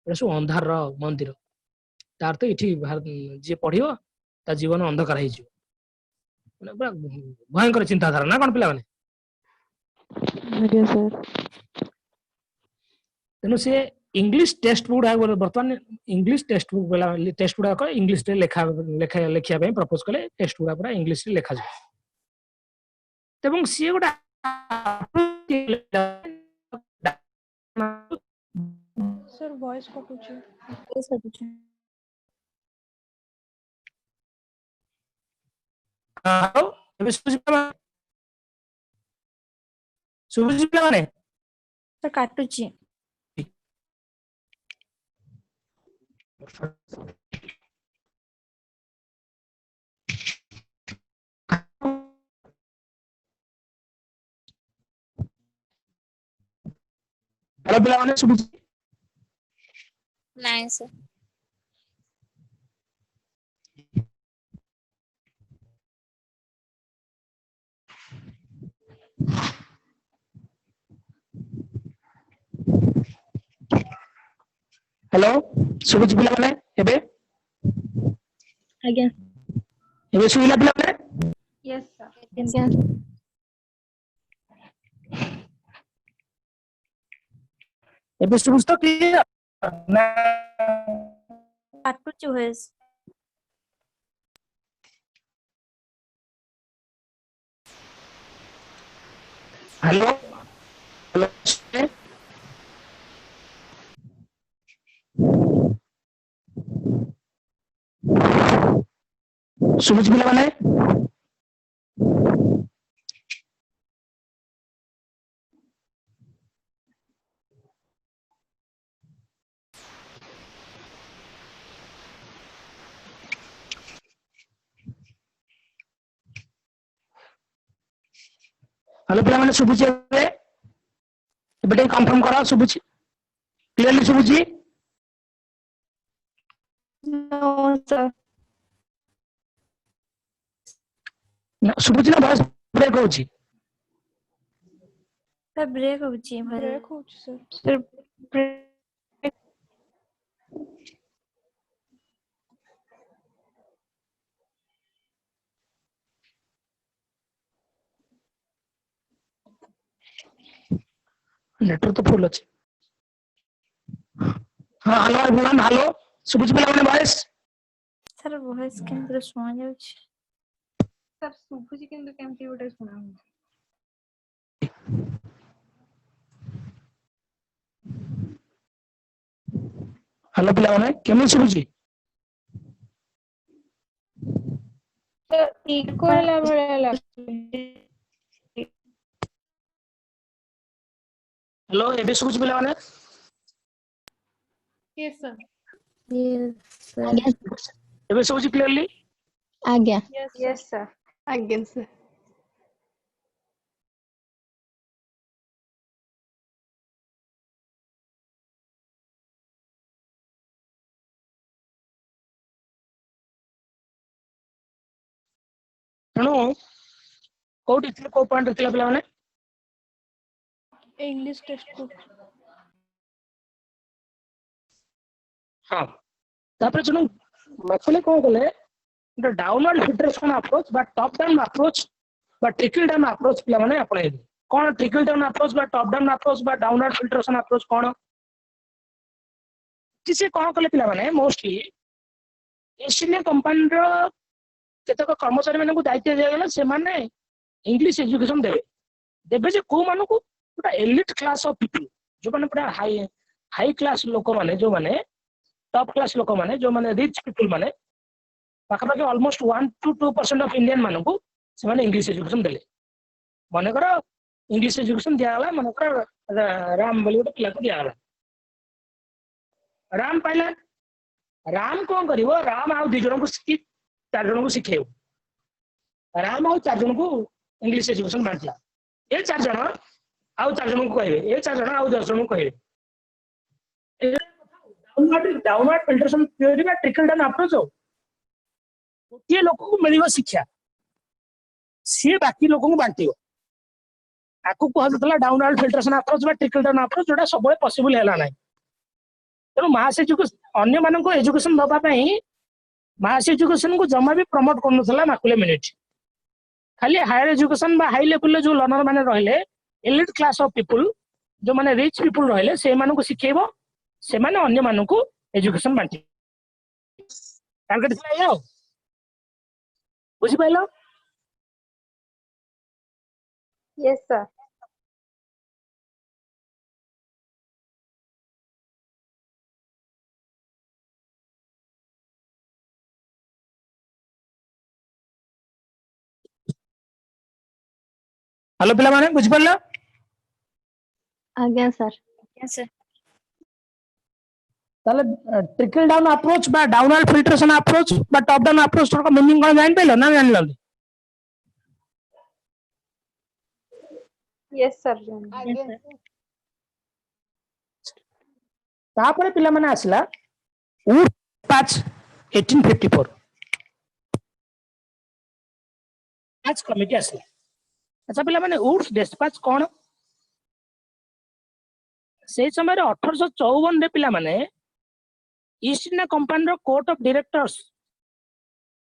एसो अंधार मंदिर तार तो इठी जे पढ़ियो ता जीवन अंधकार हो भयंकर चिंताधारा ना कौन पिला ଆଜ୍ଞା ସାର୍ तेणु से इंग्लिश टेक्स्ट बुक बर्तमान इंग्लिश टेक्स्ट बुक टेक्स्ट गुड़ाक इंग्लिश लेखा लिखा प्रपोज कले टेक्स्ट गुड़ा पूरा इंग्लिश लिखा जाए तेबं सी गोटे सर वॉइस कटुची सुबुझी पिला माने सर काटुची हेलो पिला माने सुबुझी नहीं सर हेलो सुबुझी पिला माने एबे आज्ञा एबे सुइला पिला माने यस सर आज्ञा एबे सुबुझ तो क्लियर ना काटुची वॉइस हेलो हेलो सुबुझ पिला माने हेलो पिला माने सुबुझी एबे कंफर्म करा सुबुझी क्लियरली सुबुझी नो सर ना सुबुझी ना वॉइस ब्रेक होची सर ब्रेक होची ब्रेक होची सर सर ब्रेक नेटवर्क तो फुल अच्छे हाँ हेलो एवरीवन हेलो सुबुझी पिला माने वॉइस सर वॉइस केंद्र सुना जाउची सर सुभुजी किंतु केमती गोटे सुना हो हेलो पिला माने केमन सुबुझी सर इको हला भले लागुची हेलो एबे सुबुझी पिला माने यस सर यस सर एबे सुबुझी क्लियरली आज्ञा यस सर ଆଜ୍ଞା ସାର୍ ତେଣୁ କୋଉଠି ଥିଲେ କୋଉ ପଏଣ୍ଟ ଥିଲା ପିଲାମାନେ इंग्लिश टेक्स्ट बुक ହଁ ତାପରେ ତେଣୁ ମଥଲେ କଣ କଲେ ଗୋଟେ ଡାଉନୱାର୍ଡ ଫିଲ୍ଟରେସନ ଆପ୍ରୋଚ ବା ଟପ୍ ଡାଉନ୍ ଆପ୍ରୋଚ ବା ଟ୍ରିକଲ ଡାଉନ୍ ଆପ୍ରୋଚ ପିଲାମାନେ ଆପଣେଇଲେ କଣ ଟ୍ରିକଲ ଡାଉନ୍ ଆପ୍ରୋଚ ବା ଟପ୍ ଡାଉନ୍ ଆପ୍ରୋଚ ବା ଡାଉନୱାର୍ଡ ଫିଲ୍ଟରେସନ ଆପ୍ରୋଚ କଣ କି ସେ କଣ କଲେ ପିଲାମାନେ ମୋଷ୍ଟଲି ଏସିଆ କମ୍ପାନୀର କେତେକ କର୍ମଚାରୀ ମାନଙ୍କୁ ଦାୟିତ୍ୱ ଦିଆଗଲା ସେମାନେ ଇଂଲିଶ ଏଜୁକେସନ ଦେବେ ଦେବେ ଯେ କୋଉମାନଙ୍କୁ ଗୋଟେ ଏଲିଟ୍ କ୍ଲାସ ଅଫ ପିପୁଲ ଯୋଉମାନେ ପୁରା ହାଇ କ୍ଲାସ ଲୋକମାନେ ଯୋଉମାନେ ଟପ୍ କ୍ଲାସ ଲୋକମାନେ ଯୋଉମାନେ ରିଚ୍ ପିପୁଲ ମାନେ ପାଖାପାଖି ଅଲମୋଷ୍ଟ 1-2% ଅଫ ଇଣ୍ଡିଆନ ମାନଙ୍କୁ ସେମାନେ ଇଂଲିଶ ଏଜୁକେସନ ଦେଲେ ମନେକର ଇଂଲିଶ ଏଜୁକେସନ ଦିଆଗଲା ମନେକର ରାମ ବୋଲି ଗୋଟେ ପିଲାକୁ ଦିଆଗଲା ରାମ ପାଇଲା ରାମ କଣ କରିବ ରାମ ଆଉ 2 ଜଣଙ୍କୁ 4 ଜଣଙ୍କୁ ଶିଖେଇବ ରାମ ଆଉ 4 ଜଣଙ୍କୁ ଇଂଲିଶ ଏଜୁକେସନ ବାଣ୍ଟିଲା ଏ 4 ଜଣ ଆଉ 4 ଜଣଙ୍କୁ କହିବେ ଏ 4 ଜଣ ଆଉ 10 ଜଣଙ୍କୁ କହିବେ डाउनवर्ड फिल्ट्रेशन थ्योरी का ट्रिकल डाउन अप्रोच हो गोटे लोक को मिलिବ शिक्षा सी बाकी लोक को बांटियो आकु कहला डाउनवर्ड फिल्ट्रेशन अप्रोच बा ट्रिकल डाउन अप्रोच जोटा सब पॉसिबल हैला नाही तेणु मास एजुकेशन अन्य मानको एजुकेशन दबा पई मास एजुकेशन को जमा भी प्रमोट करनथला मैकुले मिनिट खाली हायर एजुकेशन बा हाई लेवल जो लर्नर माने रहले एलिट क्लास ऑफ पीपल जो माने रिच पीपल रहले से मानन को सिखेबो से माने अन्य मानन को एजुकेशन बांटी टारगेट थला या बुझि पाइलो Yes, sir. हेलो पिला माने बुझि पाइलो आज्ञा सर ताले ट्रिकल डाउन अप्रोच बा डाउनवर्ड फिल्ट्रेशन अप्रोच बा टॉप डाउन अप्रोच का मीनिंग कोन जान पाइलो ना जान लो Yes, sir. तापरे पिला माने आसला वुड पैच 1854 पैच कमिटी आसला अच्छा पिला माने वुड्स डिस्पैच कोन से समय 1854 रे पिला माने ईस्ट इंडिया कंपनी रो कोर्ट ऑफ डायरेक्टर्स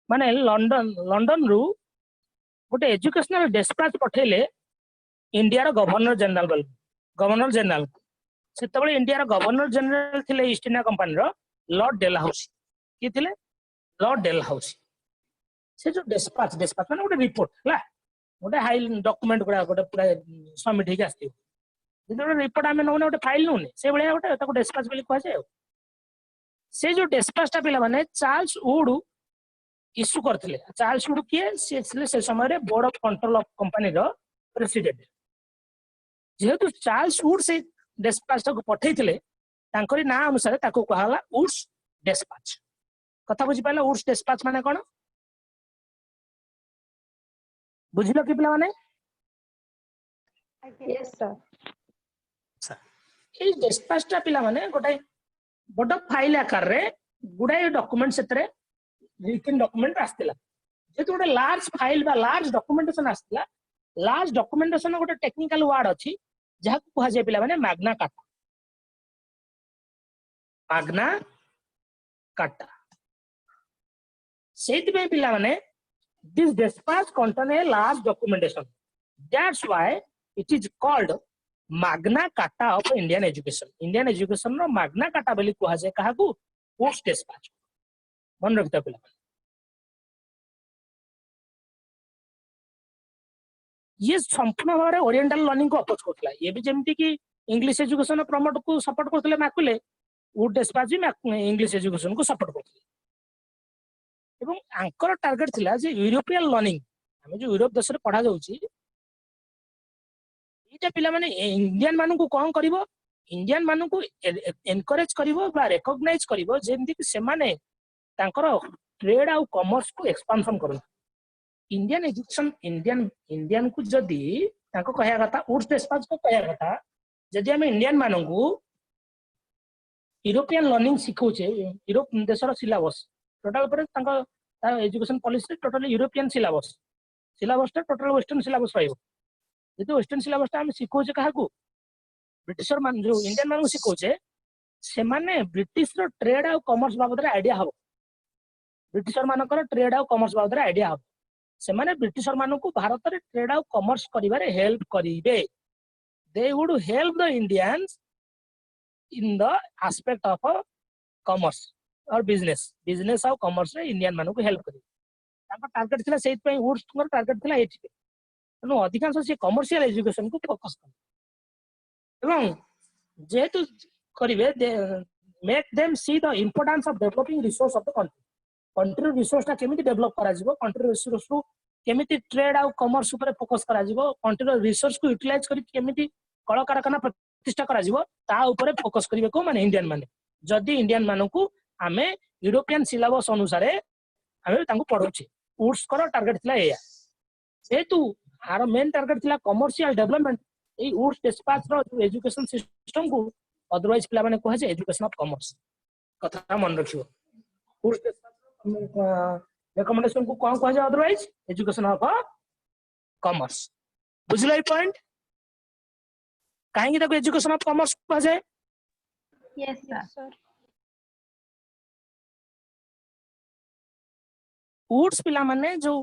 माने लंडन रु गोटे एजुकेशनल डिस्पैच पठेले इंडिया रो गवर्नर जनरल सेतबळे इंडिया रो गवर्नर जनरल थिले ईस्ट इंडिया कंपनी रो लॉर्ड डेलहाउसी की थिले लॉर्ड डेलहाउसी से जो डिस्पैच माने गोटे रिपोर्ट हला गोटे हाई डॉक्यूमेंट गुडा गोटे पूरा सबमिट हेके आस्थियो जेतो रिपोर्ट आमे नोने गोटे फाइल नोने से भलिया गोटे ताको डिस्पैच बोली कहै छै से जो डिस्पैच टा पिला माने चार्ल्स वुड इश्यू करथिले चार्ल्स वुड किए से समय रे board of control of company रो प्रेसिडेंट जेहेतु चार्ल्स वुड से डिस्पैच को पठेइथिले तांकरी ना अनुसार ताको कहला वुड्स डिस्पैच कथा बुझि पाइला वुड्स डिस्पैच माने कोन बुझिलो कि पिला माने Yes, sir. ए डिस्पैच टा पिला माने गोटे बड़ फाइल आकार रे गुडाय डॉक्यूमेंट सेतरे रिटन डॉक्यूमेंट आस्तिला जेतु गोटे लार्ज फाइल बा लार्ज डॉक्यूमेंटेशन आस्तिला लार्ज डॉक्यूमेंटेशन गोटे टेक्निकल वर्ड अछि जहा को कहा जाय पिला माने मैग्ना कार्टा सेति पे पिला माने this dispatch contain a large documentation that's why it is called magna carta of indian education row magna carta बोली कहा जाय काहा को वुड्स डिस्पैच मन रखता पिला ये संपूर्ण भाव में ओरिएंटल लर्निंग को अपोज करथला ये भी जेमति कि इंग्लिश एजुकेशन प्रमोट को सपोर्ट करथले मैकुले वुड डिस्पैच भी इंग्लिश एजुकेशन को सपोर्ट करथले एवं आंकर टार्गेट थिला जे यूरोपियन लर्निंग हमें जो यूरोप देश रे पढ़ा जाउची इटा पिला माने इंडियन मानु को कोन करिवो इंडियन मानु को एनकरेज करिवो बा रिकॉग्नाइज करिवो जेमति कि से माने तांकर ट्रेड आ कॉमर्स को एक्सपेंशन करन इंडियन एजुकेशन इंडियन को जदी तांको कहया कथा वुड्स डिस्पैच को कहया कथा जदी हम इंडियन मानु को यूरोपियन लर्निंग सिखौचे यूरोप देशर सिलेबस टोटल पर education policy total European syllabus टा टोटल वेस्टर्न सिलेबस रहइबो जेतो वेस्टर्न सिलेबस टा हम सिखौचे काहा को ब्रिटिशर मान जो इंडियन मान को सिखौचे से माने ब्रिटिश रो ट्रेड आ कॉमर्स बाबद रे आईडिया हबो ब्रिटिशर मानकर ट्रेड आ कॉमर्स बाबद रे आईडिया हबो से माने ब्रिटिशर मान को भारत रे ट्रेड आ कॉमर्स करिवारे हेल्प करिवे they would help the Indians in the aspect of commerce और बिजनेस और कॉमर्स रे इंडियन मानु को हेल्प करी ताका टारगेट थिला सेत पई वुड्स को टारगेट थिला एठी तनो अधिकांश से कमर्शियल एजुकेशन को फोकस कर एवं जेतु करिवे make them see the importance of developing resource of the country resource ता केमिति डेवलप करा जिवो कंट्री रिसोर्स को केमिति ट्रेड आ कॉमर्स ऊपर फोकस करा जिवो कंट्री रिसोर्स को यूटिलाइज करी केमिति कल कारखाना प्रतिष्ठा करा जिवो ता ऊपर फोकस करिवे को माने इंडियन माने जदी इंडियन मानु को आमे यूरोपियन सिलेबस अनुसार आमे तांको पढौचे वुड्स करो टारगेट थिला एया जेतु आरो मेन टारगेट थिला कमर्शियल डेवलपमेंट ए वुड्स डिस्पैच रो एजुकेशन सिस्टम को अदरवाइज पिला माने कहै छै एजुकेशन ऑफ कॉमर्स कथा मन रखियो वुड्स डिस्पैच रिकमेंडेशन को कोन कहै छै अदरवाइज एजुकेशन ऑफ कॉमर्स बुझले ई पॉइंट काहे कि ताको एजुकेशन ऑफ कॉमर्स कहै छै Yes, sir. वुड्स पिला माने जो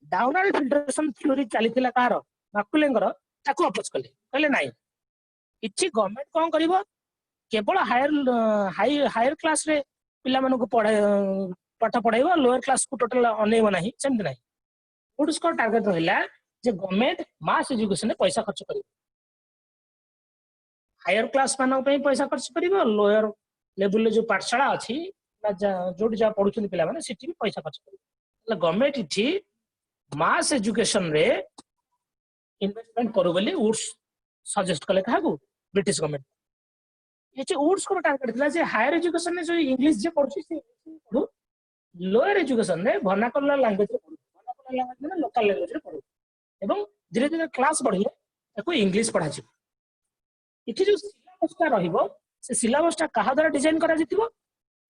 डाउनवर्ड फिल्ट्रेशन थ्योरी चलीथिला कार माकुलेंगर ताको अपोज कले कहले नाही इछि गवर्नमेंट कोन करिवो केवल हायर क्लास रे पिला मानको पढा पाठ पढाइबो लोअर क्लास को टोटल अनेइबो नाही सेमति नाही वुड्स को टार्गेट रहिला जे गवर्नमेंट मास एजुकेशन में पैसा खर्च करिवो हायर क्लास मानक पे पैसा खर्च करिवो लोअर लेवल रे जो पाठशाला अछि जो जा पढुछन पिला माने सिटी भी पैसा खर्च करिवो गवर्नमेंट इछि मास एजुकेशन रे इन्वेस्टमेंट करू बोली वुड्स सजेस्ट कले काहू ब्रिटिश गवर्नमेंट ये वुड्स को टार्गेट थिला जे हायर एजुकेशन में जो इंग्लिश जे पढुछि से पढु लोअर एजुकेशन रे वर्नाकुलर लैंग्वेज रे पढु वर्नाकुलर लैंग्वेज माने लोकल लैंग्वेज रे पढु एवं धीरे धीरे क्लास बढ़िले ताको इंग्लिश पढा छी इथि जो सिलेबस का रहिबो से सिलेबस ता कहा द्वारा डिजाइन करा जितिबो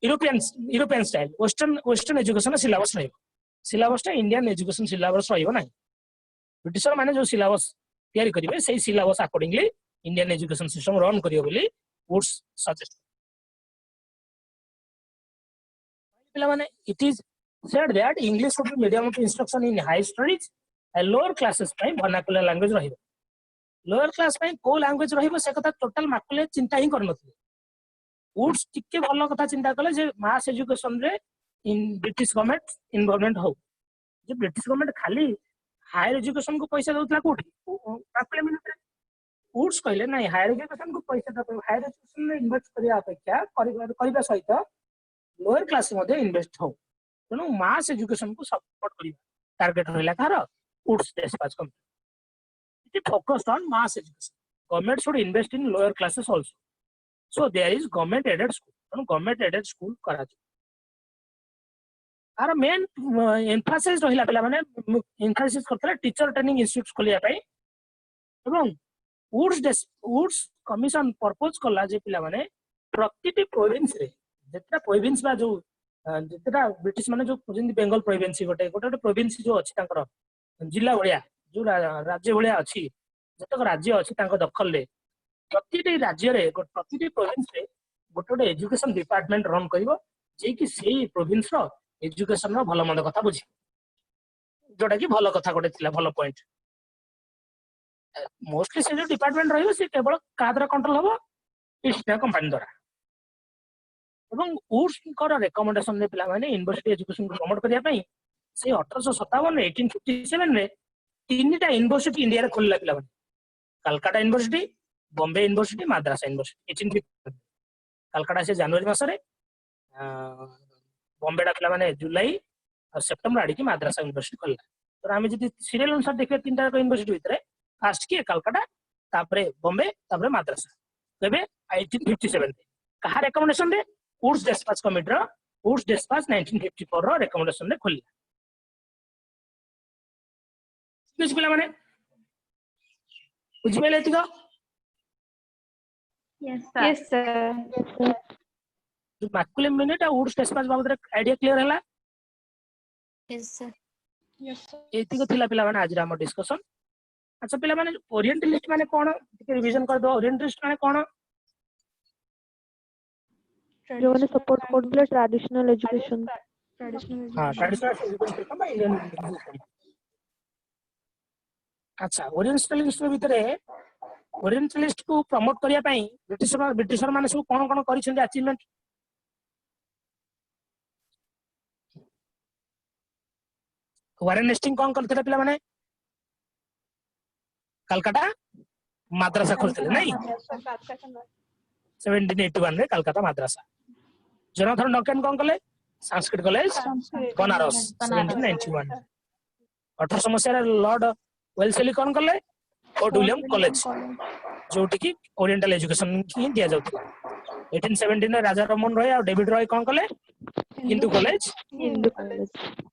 European style western education syllabus रहिबो सिलेबस ता इंडियन एजुकेशन सिलेबस रहिबो नाही ब्रिटिशर माने जो सिलेबस तैयारी करिवे सेही syllabus accordingly Indian education system run करियो बोली Wood's suggest it is said that English should be medium of instruction in high studies and lower classes by vernacular language रहिबो lower class by को language रहिबो से कथा total माकुले चिंता ही करनथि woods टिके भलो कथा चिंता कले जे मास एजुकेशन रे इन ब्रिटिश गवर्नमेंट इन्वॉल्वमेंट हो जे ब्रिटिश गवर्नमेंट खाली हायर एजुकेशन को पैसा दउतला कोठी माकुले मिनट वुड्स कहले नाही हायर एजुकेशन को पैसा दउ हायर एजुकेशन रे इन्वेस्ट करिया अपेक्षा करिबा सहित लोअर क्लास मध्ये इन्वेस्ट हो तेणु मास एजुकेशन को सपोर्ट करिबा टार्गेट रहला कार Wood's dispatch company it focused on mass education government should invest in lower classes also so there is government aided school तेणु गवर्नमेंट एडेड स्कूल करा आर मेन एम्फासिस रहिला पिला माने एम्फासिस करथला टीचर ट्रेनिंग इंस्टीट्यूट खोलिया पई एवं वुड्स कमिशन पर्पस कला जे पिला माने प्रतिटी प्रोविंस रे जेतरा प्रोविंस बा जो जेतरा ब्रिटिश माने जो जेंति बेंगल प्रोविंस गोटे गोटे प्रोविंस जो अछि तांकर जिल्ला भलिया जो राज्य भलिया अछि जतक राज्य अछि तांको दखल ले प्रतिटी राज्य रे प्रतिटी प्रोविंस रे गोटे गोटे एजुकेशन डिपार्टमेंट रन करिवो जे कि सेही प्रोविंस रो एजुकेशन रो भलो मंद कथा बुझी जोटा कि भलो कथा गोटे थिला भलो पॉइंट मोस्टली से जो डिपार्टमेंट रहिबो से केवल कादर कंट्रोल हबो ईस्ट कंपनी द्वारा एवं वुड्स कर रिकमेंडेशन ने पिला माने यूनिवर्सिटी एजुकेशन को प्रमोट करिया पई से 1857 1857 रे तीनटा यूनिवर्सिटी इंडिया रे खोलला पिला माने Calcutta university Bombay university Madras university 1850 Calcutta से जनवरी मास रे बॉम्बे डा पिला माने जुलाई और सितंबर आडी की मद्रास यूनिवर्सिटी खोलला तो आमे जदी सीरियल अनुसार देखबे तीनटा यूनिवर्सिटी भितरे फर्स्ट की कलकत्ता तापरे बॉम्बे तापरे मद्रास तबे 1857 कहा रिकमेंडेशन रे वुड्स डिस्पैच कमिटी रो वुड्स डिस्पैच 1954 रो रिकमेंडेशन रे खोली बुझ पिला माने बुझ पेले तिको Yes, sir. जो माकुलम मिनिट आ वुड्स डिस्पैच बाबत रे आईडिया क्लियर हला Yes, sir. एतिको थिला पिला माने आज हम डिस्कशन अच्छा पिला माने ओरिएंटलिस्ट माने कोन रिवीजन कर दो ओरिएंटलिस्ट माने कोन जो मैंने सपोर्ट करथिले ट्रेडिशनल एजुकेशन हां ट्रेडिशनल एजुकेशन सिस्टम बा इंडियन एजुकेशन सिस्टम अच्छा ओरिएंटलिस्ट भितरे ओरिएंटलिस्ट को प्रमोट करिया पई ब्रिटिशर माने सब कोन कोन करिसेंती अचीवमेंट वारेन हेस्टिंग कोन करथिले पिला माने कलकत्ता मद्रासा खोलथिले नहीं 1781 रे कलकत्ता मद्रासा जोनाथन डॉकन कोन कले संस्कृत कॉलेज बनारस 1791 1800 मसिया लॉर्ड वेल्सेली कोन कले फोर्ट विलियम कॉलेज जोटी की ओरिएंटल एजुकेशन की दिया जाउत 1817 रे राजा राममोहन रॉय और डेविड रॉय कोन कले हिंदू कॉलेज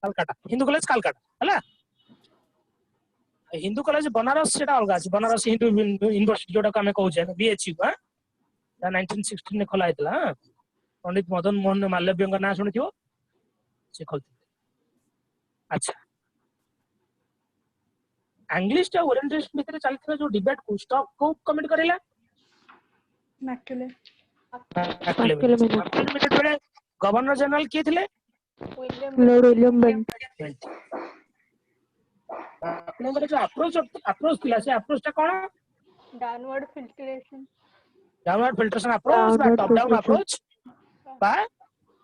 कलकत्ता हला हिंदू कॉलेज बनारस सेटा अलगा अछि बनारस हिंदू यूनिवर्सिटी जोटा को हमें कहू छै बीएचयू हां 1916 ने खोला हैतला पंडित मदन मोहन मालव्य का नाम सुनिथियो से खोलथिले अच्छा इंग्लिश टा ओरिएंटेशन भीतर चलथिला जो डिबेट को स्टॉप को कमेंट करेला मैक्युले मिनट बेले गवर्नर जनरल के थिले Lord William Bentinck. ଆପଣଙ୍କର ଯୋଉ ଆପ୍ରୋच ଥିଲା ସେ ଆପ୍ରୋଚଟା କଣ? Downward filtration. Downward filtration approach बा Downward top down filtration. Approach बा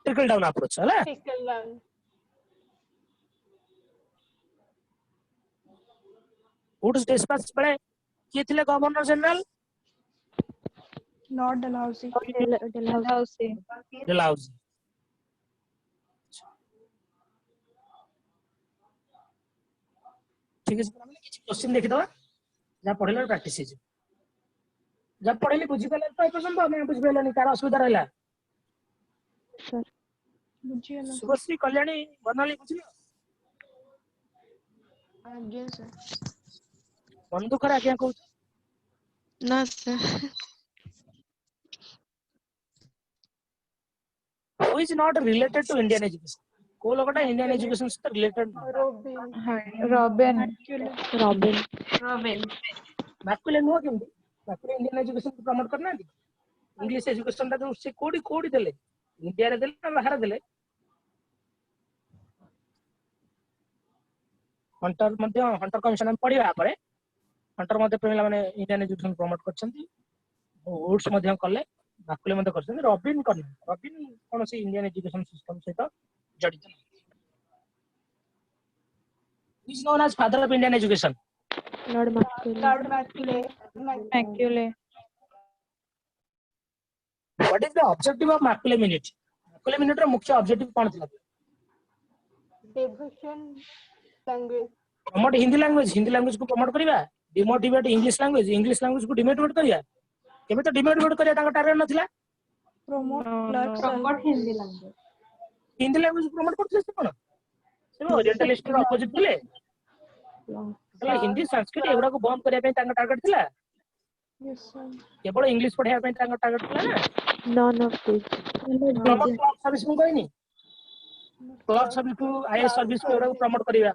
ट्रिकल डाउन अप्रोच ହେଲା। Trickle down. वुड्स डिस्पैच ବେଳେ କିଏ ଥିଲେ governor general? Lord Dalhousie. Dalhousie. Dalhousie. ठीक है ଆମେ କିଛି क्वेश्चन ଦେଖିଦବା ଯାହା ପଢିଲେ ପ୍ରାକ୍ଟିସ ହେଇଯିବ। ଯାହା ପଢିଲେ ବୁଝିପାରିଲେ ତ ଏ ପର୍ଯ୍ୟନ୍ତ ଆମେ ବୁଝିପାରିଲାନି ତାର ଅସୁବିଧା ରହିଲା। Sir. ବୁଝିଗଲା। ଶୁଭଶ୍ରୀ କଲ୍ୟାଣୀ ବର୍ଣ୍ଣାলী ବୁଝିଲ? ଆଜ୍ଞା sir. ମନ ଦୁଃଖରେ ଆଜ୍ଞା କହୁଛ। ନା sir. who is not related to Indian education? କୋଉ ଲୋକଟା ଇଣ୍ଡିଆନ ଏଜୁକେସନ ସହିତ ରିଲେଟେଡ ନୁହଁ? Robin. Robin. Robin. Robin. ମାକୁଲେ ନୁହଁ କେମିତି? ମାକୁଲେ ଇଣ୍ଡିଆନ ଏଜୁକେସନ ପ୍ରମୋଟ କରିନାହାନ୍ତି? ଇଂଲିଶ ଏଜୁକେସନଟା ଯୋଉ ସେ କୋଉଠି ଦେଲେ? ଇଣ୍ଡିଆରେ ଦେଲେ ନା ବାହାରେ ଦେଲେ? ହଣ୍ଟର କମିଶନ ଆମେ ପଢିବା ପରେ ହଣ୍ଟର ମଧ୍ୟ ପିଲାମାନେ ଇଣ୍ଡିଆନ ଏଜୁକେସନ ପ୍ରମୋଟ କରିଛନ୍ତି। ଉଡ୍ସ ମଧ୍ୟ କଲେ, ମାକୁଲେ ମଧ୍ୟ କରିଛନ୍ତି, ରବିନ କରିନାହାନ୍ତି। ରବିନ କୌଣସି ଇଣ୍ଡିଆନ ଏଜୁକେସନ ସିଷ୍ଟମ ସହିତ ଜଡିତ ନାହିଁ। He is known as father of Indian education. Lord Macaulay. Lord Macaulay. Macaulay. What is the objective of Macaulay Minute? Macaulay Minute ର ମୁଖ୍ୟ ଅବଜେକ୍ଟିଭ କଣ ଥିଲା? Devotion language. Promote Hindi language କୁ promote କରିବା, demotivate English language କୁ demotivate କରିବା। କେବେ ତ ଡିମୋଟିଭେଟ କରିବା ତାଙ୍କ ଟାର୍ଗେଟ ନଥିଲା। Promote No, clerk no. service. Hindi language. Hindi language promote କରୁଥିଲେ ସେ କଣ? ସେ ଓରିଏଣ୍ଟାଲିଷ୍ଟ ର ଅପୋଜିଟ ଥିଲେ। ତାହେଲେ ହିନ୍ଦୀ ସଂସ୍କୃତ ଏଗୁଡାକୁ ବନ୍ଦ କରିବା ପାଇଁ ତାଙ୍କ ଟାର୍ଗେଟ ଥିଲା। Yes sir. କେବଳ ଇଂଲିଶ ପଢେଇବା ପାଇଁ ତାଙ୍କ ଟାର୍ଗେଟ ଥିଲା ନା? None of these. Promote clerk service ମୁଁ କହିନି, କ୍ଲର୍କ ସର୍ଭିସ କୁ ଆଇଏଏସ୍ ସର୍ଭିସ କୁ ଏଗୁଡାକୁ ପ୍ରମୋଟ କରିବା।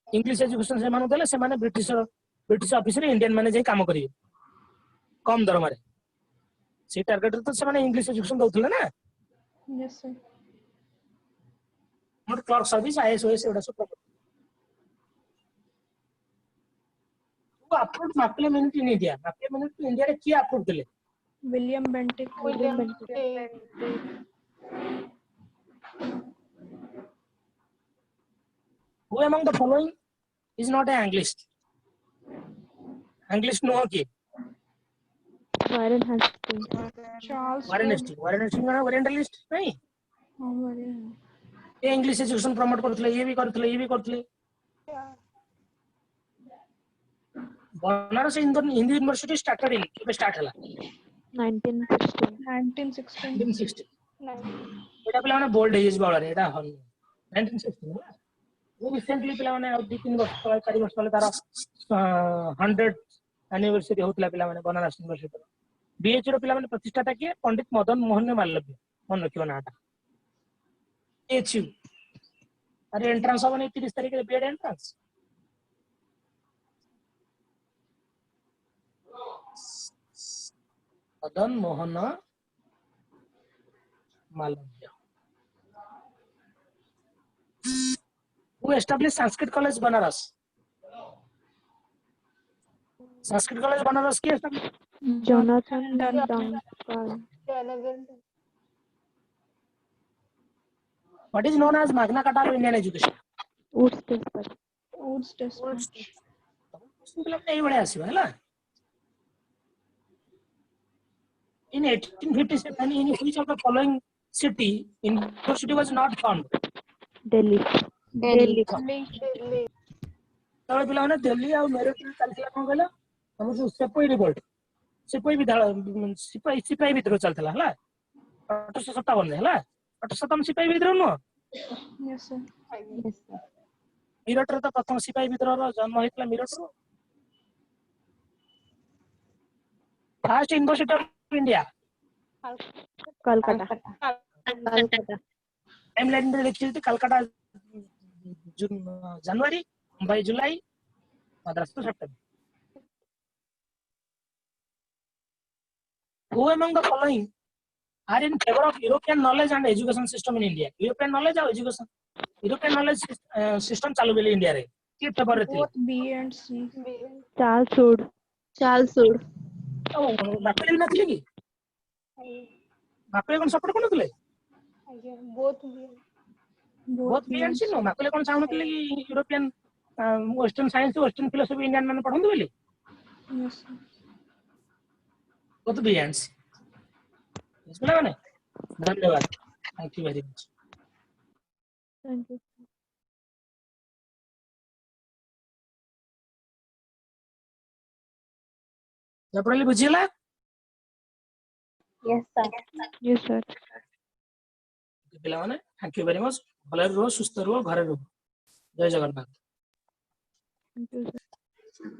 ଇଂଲିଶ ଏଜୁକେସନ ସେମାନଙ୍କୁ ଦେଲେ, ସେମାନେ ବ୍ରିଟିଶ ଅଫିସରେ ଇଣ୍ଡିଆନ ମାନେ ଯାଇ କାମ କରିବେ କମ ଦରମାରେ। ସେଇ ଟାର୍ଗେଟରେ ତ ସେମାନେ ଇଂଲିଶ ଏଜୁକେସନ ଦଉଥିଲେ ନା। Yes sir. ମୋର କ୍ଲର୍କ ସର୍ଭିସ ଆଇଏଏସ୍ ଓଏଏସ୍ ଏଗୁଡା ସବୁ promote. Approve Macaulay minute in India. ମାକୁଲେ ମିନିଟ୍ ଇଣ୍ଡିଆରେ କିଏ ଆପ୍ରୁଭ ଥିଲେ? William Bentinck. William Who among the following is not an Anglist? Anglist ନୁହଁ କିଏ? Warren Hastings. Charles Warren Wood. Hastings. Warren Hastings କଣ ଓରିଏଣ୍ଟାଲିଷ୍ଟ ନାଇଁ? Oh, very. ଏ ଇଂଲିଶ ଏଜୁକେସନ ପ୍ରମୋଟ କରୁଥିଲେ, ଇଏ ବି କରୁଥିଲେ। Banaras Hindu University started in କେବେ ଷ୍ଟାର୍ଟ ହେଲା? 1916. 1916. 1960। ଏଟା ପିଲାମାନେ ବୋଲ୍ଡ ହେଇଯାଇଛି ବଳରେ, ଏଟା 1916 ହେଲା। ରିସେଣ୍ଟଲି ପିଲାମାନେ ଆଉ 2-3 ବର୍ଷ ତଳେ 4 ବର୍ଷ ତଳେ ତାର 100 ଆନିଭର୍ସରୀ ହଉଥିଲା ପିଲାମାନେ ବନାରସ ୟୁନିଭର୍ସିଟିର। ବିଏଚ୍ ର ପିଲାମାନେ ପ୍ରତିଷ୍ଠାତା କିଏ? ପଣ୍ଡିତ ମଦନ ମୋହନ ମାଲବ୍ୟ। ମନେ ରଖିବ ନାଟା। ବିଏଚ୍ୟୁ ଆରେ ଏଣ୍ଟ୍ରାନ୍ସ ହବନି 30 ତାରିଖରେ BEd entrance. Madan Mohan Malaviya. Who established Sanskrit College Banaras? Sanskrit College Banaras किए established? Jonathan Duncan. Duncan. Jonathan. What is known as Magna Carta of Indian education? Woods Dispatch. Woods Dispatch. ପିଲାମାନେ ଏଇଭଳିଆ ଆସିବ ହେଲା। In 1857, in which of the following city university was not found? Delhi. Delhi. Delhi. ତଳେ ପିଲାମାନେ ଦିଲ୍ଲୀ ଆଉ ମେରଠରେ ଚାଲିଥିଲା କଣ କହିଲ? ଆମର ଯୋଉ ସେପୋଇ ରିଭୋଲ୍ଟ, ସିପାହୀ ବିଦ୍ରୋହ ଚାଲିଥିଲା ହେଲା 1857 ହେଲା। 1857 ସିପାହୀ ବିଦ୍ରୋହ ନୁହଁ? Yes sir. Yes, sir. ମିରଟରେ ତ ପ୍ରଥମ ସିପାହୀ ବିଦ୍ରୋହର ଜନ୍ମ ହେଇଥିଲା ମିରଟରୁ। First university of India. Calcutta. Calcutta. Timeline ରେ ଦେଖିଛି Calcutta January, Mumbai July, Madras September. Who among the following are in favor of European knowledge and education system in India. European knowledge और education, European knowledge system चालू बेले India रे के favour रे थिले Both B and C. Charles Wood. Charles Wood. ओ बापरे भी नथिले की बापरे कोन सपोर्ट कोन नथिले Both B. बहुत बी एंड सी नो बापरे कोन चाहनथिले कि European western science western philosophy Indian माने पढंतु बेले Yes, sir. बहुत बी एंड सी इसमें माने धन्यवाद thank you very much Thank you. जपरली बुझिला Yes, sir. Yes, sir. पिला माने थैंक यू वेरी मच भले रहो सुस्थ रहो घरे रहो जय जगन्नाथ Thank you, sir.